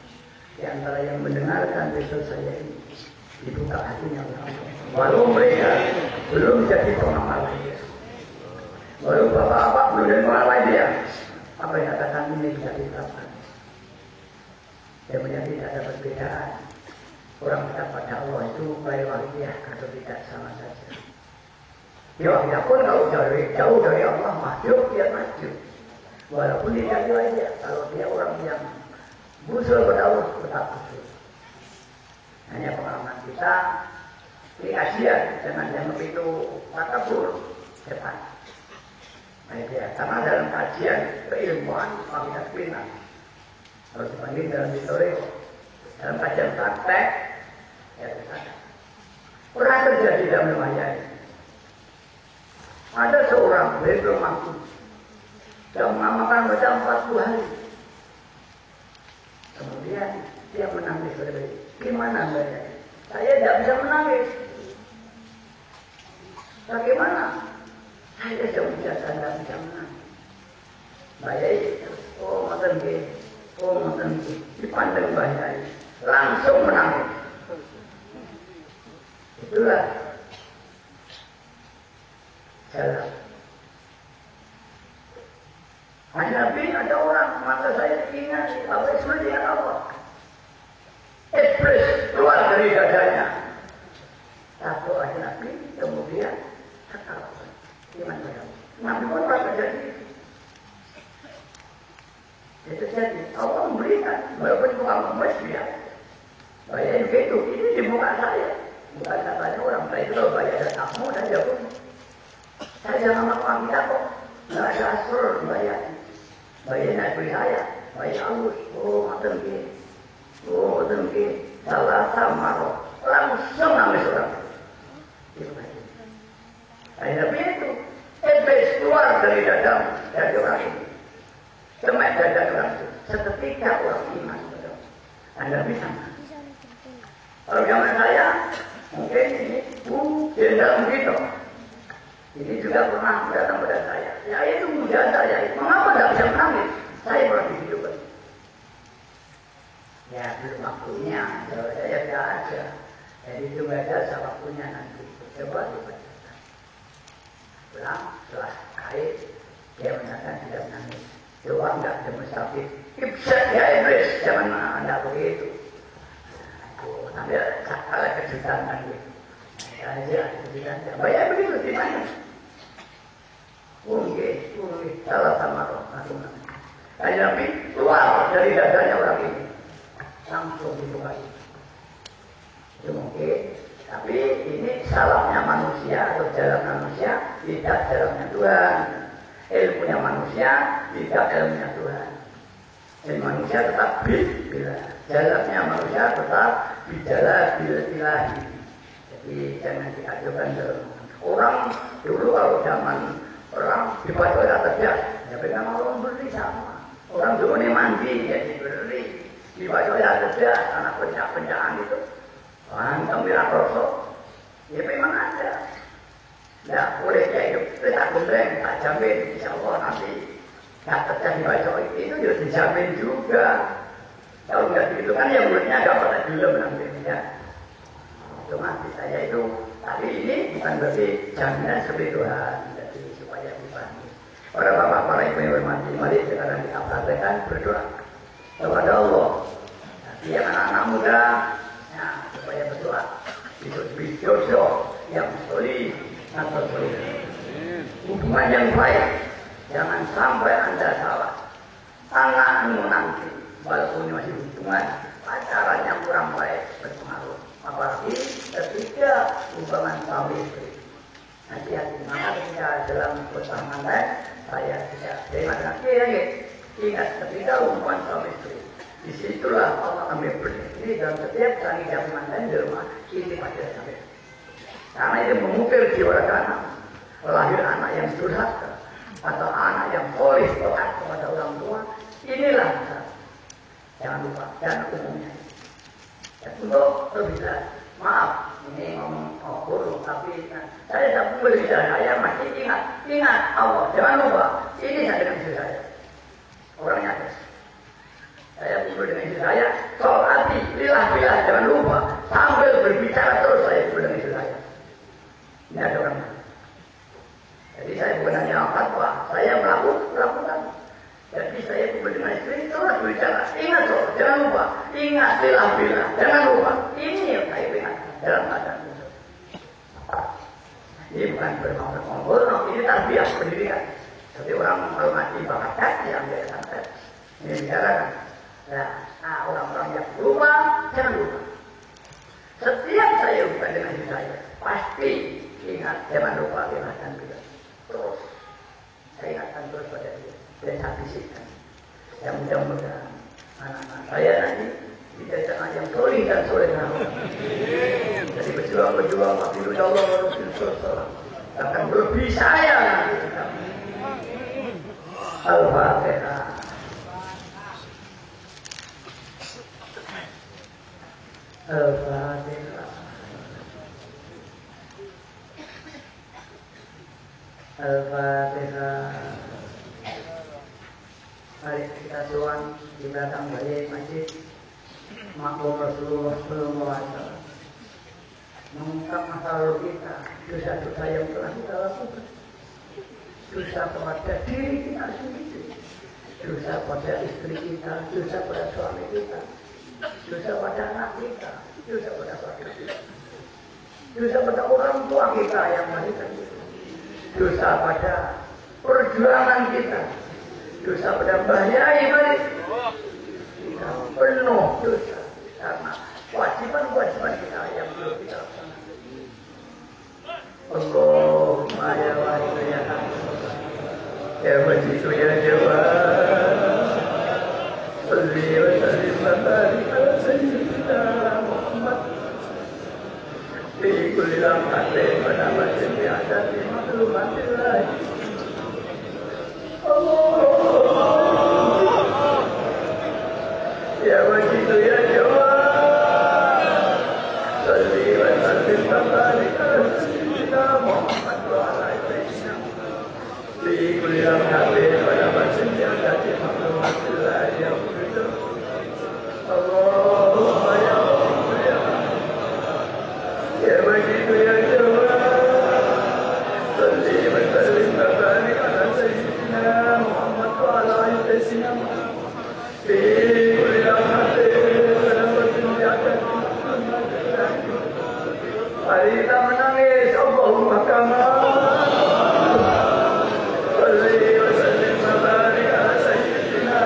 di antara yang mendengarkan besok saya ini dibuka hatinya Allah. Walau mereka belum jadi pengamal dia, walau bapak-bapak belum jadi pengamal dia, apa yang katakan ini bisa diterapkan. Dan menjadi tidak ada perbedaan. Orang kita pada Allah itu baik waliyah atau tidak sama saja. Ya pun kalau jauh dari Allah masuk dia maju. Walaupun dia waliyah, kalau dia orang yang musuh pada Allah tetap musuh. Hanya pengalaman kita ini kasihan dengan yang begitu takabur cepat. Baik ya, karena dalam kajian keilmuan kita pintar. Kalau dibanding dalam histori, dalam kajian praktek, ya bisa. Pernah terjadi dalam wilayah ini. Ada seorang beliau mampu yang mengamalkan baca 40 hari. Kemudian dia menangis berbagai. Gimana mbaknya? Saya tidak bisa menangis. Bagaimana? Saya sudah biasa tidak bisa menangis. Baik, oh makan ke. Oh, makan dipandang bahaya, langsung menangis. Itulah jalan. Nabi ada orang mata saya ingat apa sulit dengan Allah. Iblis keluar dari dadanya. Satu Nabi kemudian sakal. Gimana? Nabi pun pernah terjadi. Itu jadi Allah memberikan walaupun bukan manusia. Bayar begitu, ini di muka saya. Bukan katanya orang lain kalau bayar ada kamu dan dia pun. Saya jangan makan kita kok. Nggak ada asur bayar. Bayar nabi saya, bayar Allah. Oh makan gini, oh makan gini. Salah sama roh. Langsung nangis orang. Akhirnya begitu. Iblis keluar dari dadam dari orang ini. Semak dada orang itu. Seketika orang iman. Anda bisa. Kalau zaman saya, mungkin ini jenderal begitu. Ini juga pernah datang pada saya. Ya itu mudah saya. Mengapa tidak bisa menangis? Saya pernah dihidupkan. Ya belum waktunya. Kalau saya tidak ada. Jadi itu nggak ada waktunya nanti. Coba dibaca. Pulang setelah kait, dia menyatakan tidak menangis. Doa enggak demonstratif. Iblis ya Iblis, jangan anda begitu. Sambil ada kejutan lagi. Aja kejutan. Bayar begitu di mana? Mungkin salah sama roh. Nabi keluar dari dadanya orang ini, langsung dibuka. Itu mungkin. Tapi ini salahnya manusia atau jalan manusia, tidak jalannya Tuhan. Ilmunya manusia, tidak ilmunya Tuhan. Ilmu manusia tetap bila jalannya manusia tetap bijalah ilahi. Jadi jangan dikajukan orang dulu kalau zaman orang dibaca oleh atas ya pegang orang beri sama. Orang dulu ini mandi ya diberi dibaca oleh atas ya karena pencak-pencakan itu. Antam bilang rosok, ya memang ada. Nah, boleh dia hidup tidak gembreng, tak jamin, insya Allah nanti catatnya dibaca itu juga dijamin juga. Kalau nggak begitu kan ya mulutnya agak pada gelem nanti ya. Itu mati saya itu. Tapi ini bukan berarti jaminan seperti Tuhan, jadi supaya dipahami. Para bapak, para ibu yang hormati, mari sekarang kita praktekkan berdoa kepada Allah. Dia anak-anak muda, nah supaya berdoa. itu jodoh yang solid atau solid. Hubungan yang baik, jangan sampai Anda salah. Anakmu nanti, walaupun masih hubungan pacaran yang kurang baik berpengaruh. Apalagi ketika hubungan suami istri. Hati-hati, maka ketika dalam pasangan saya tidak terima ingat ketika hubungan suami istri. Disitulah Allah ambil berdiri dan setiap kali dia mantan di rumah ini pasti sampai. Karena itu mengukir jiwa anak, lahir anak yang durhaka atau anak yang polis taat kepada orang tua, inilah jangan lupa dan umumnya. Ya, untuk bisa maaf ini ngomong buruk tapi saya tak berbicara saya masih ingat Allah jangan lupa ini saya dengan istri saya orangnya ada. Saya kumpul dengan istri saya, sholati, lillah, jangan lupa. Sambil berbicara terus saya kumpul dengan istri saya. Ini ada orang. Jadi saya bukan hanya fatwa, saya melakukan. Jadi saya kumpul dengan istri terus berbicara. Ingat loh, jangan lupa. Ingat, lillah, jangan lupa. Ini yang saya ingat dalam keadaan itu. Ini bukan bermaksud ini tarbiyah pendidikan. Jadi orang menghormati bakat yang dia santet. Ini bicarakan. Nah, orang-orang yang lupa, jangan lupa. Setiap saya lupa dengan diri saya, pasti ingat, jangan lupa, ingatkan dia. Terus, saya ingatkan terus pada dia. Dan saya bisikkan. Yang mudah-mudahan anak-anak saya nanti bisa jangan yang soleh dan soleh. Jadi berjuang, tapi ya Allah, Rasulullah akan lebih saya nanti. Al-Fatihah. Al-Fatihah. Al-Fatihah. Mari kita doa di belakang balik masjid makmum Rasulullah SAW mengungkap masalah kita, dosa-dosa yang telah kita lakukan, dosa kepada diri kita sendiri, dosa pada istri kita, dosa pada suami kita, dosa pada anak kita, dosa pada saudara kita, dosa pada orang tua kita yang melahirkan kita, dosa pada perjuangan kita, dosa pada bahaya ibadah kita penuh dosa karena kewajiban kita yang belum kita laksanakan. Allahumma ya wahid ya ya majid ya jawad salli wa sallim wa barik ala sayyidina Muhammad fi kulli lamhatin wa nafsin bi adadi maklumatillah. Ya majid ya jawad salli wa sallim wa barik ala sayyidina Muhammad wa ala sayyidina fi kulli lamhatin wa nafsin bi adadi maklumatillah. Ya Allahumma ya Allah ya majid ya jawad salli wa sallim wa barik ala sayyidina Muhammad wa ala sayyidina fi kulli lamhatin wa nafsin bi adadi maklumatillah. Mari kita menangis Allahumma kama salli wa sallim wa barik ala sayyidina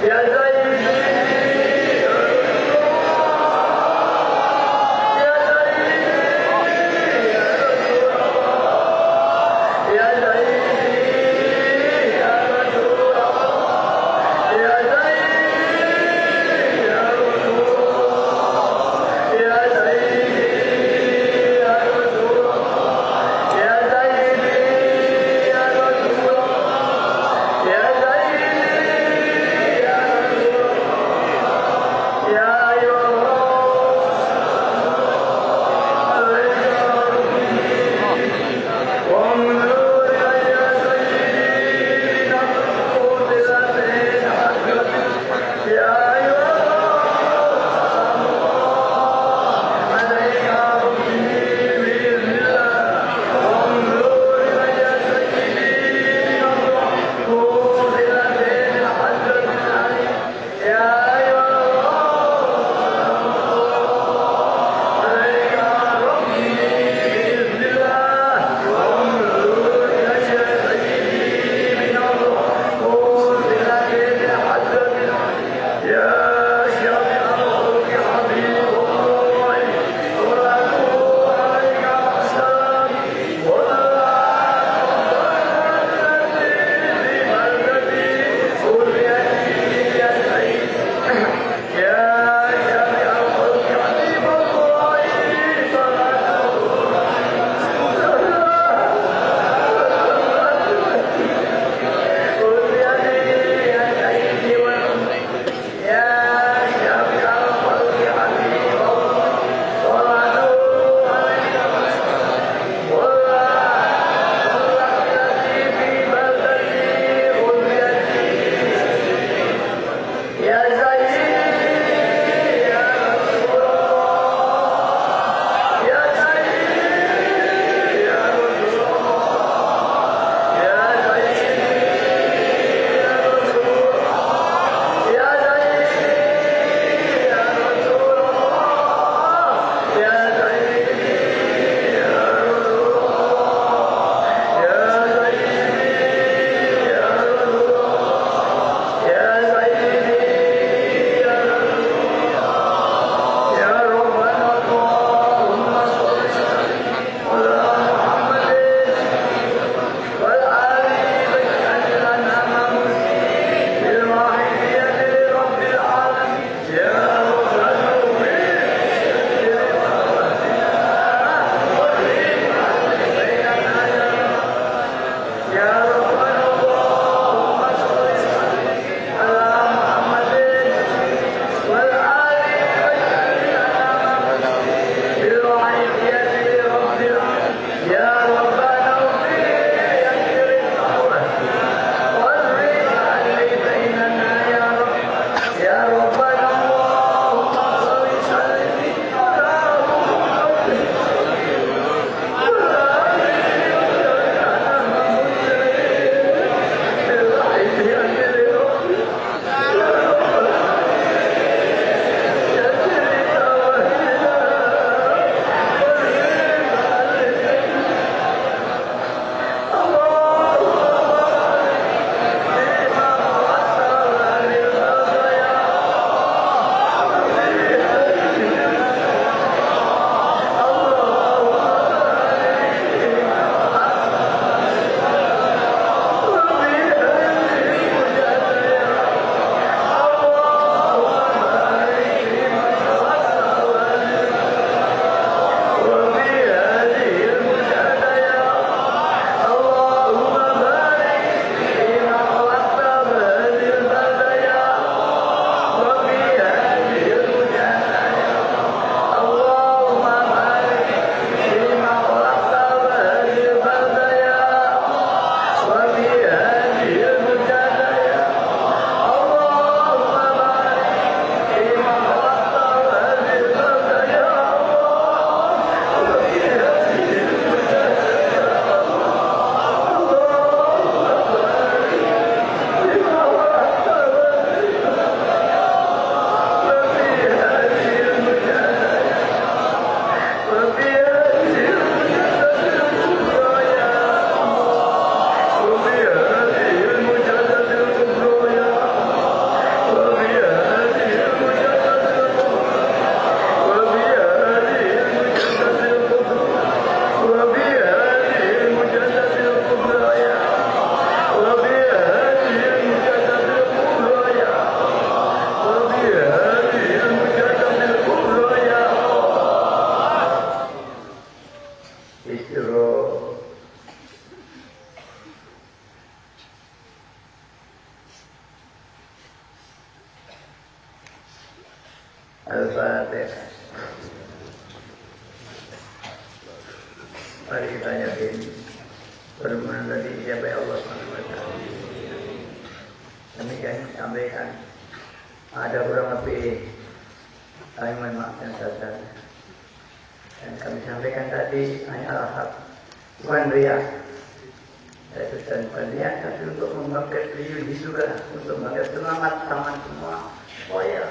Ya Al-Fatihah. Mari kita yakin permohonan tadi siapa Allah SWT. Demikian sampaikan. Ada kurang lebih kami mohon maaf yang saja. Dan kami sampaikan tadi hanya al-haq, bukan riak. Dan bukan riak, tapi untuk membangkit riuh juga, untuk membangkit semangat taman semua. Supaya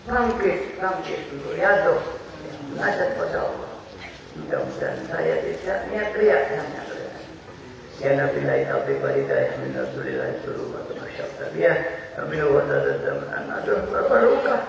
bangkit untuk riadoh yang menajat pada Allah. Mudah-mudahan saya tidak niat riak, hanya riak. Ya Nabi Lai Taufiq Walidayah min Rasulillah Suruh wa Tumasyaf Tabiyah Amin wa Tadad Zaman Aduh berbarukah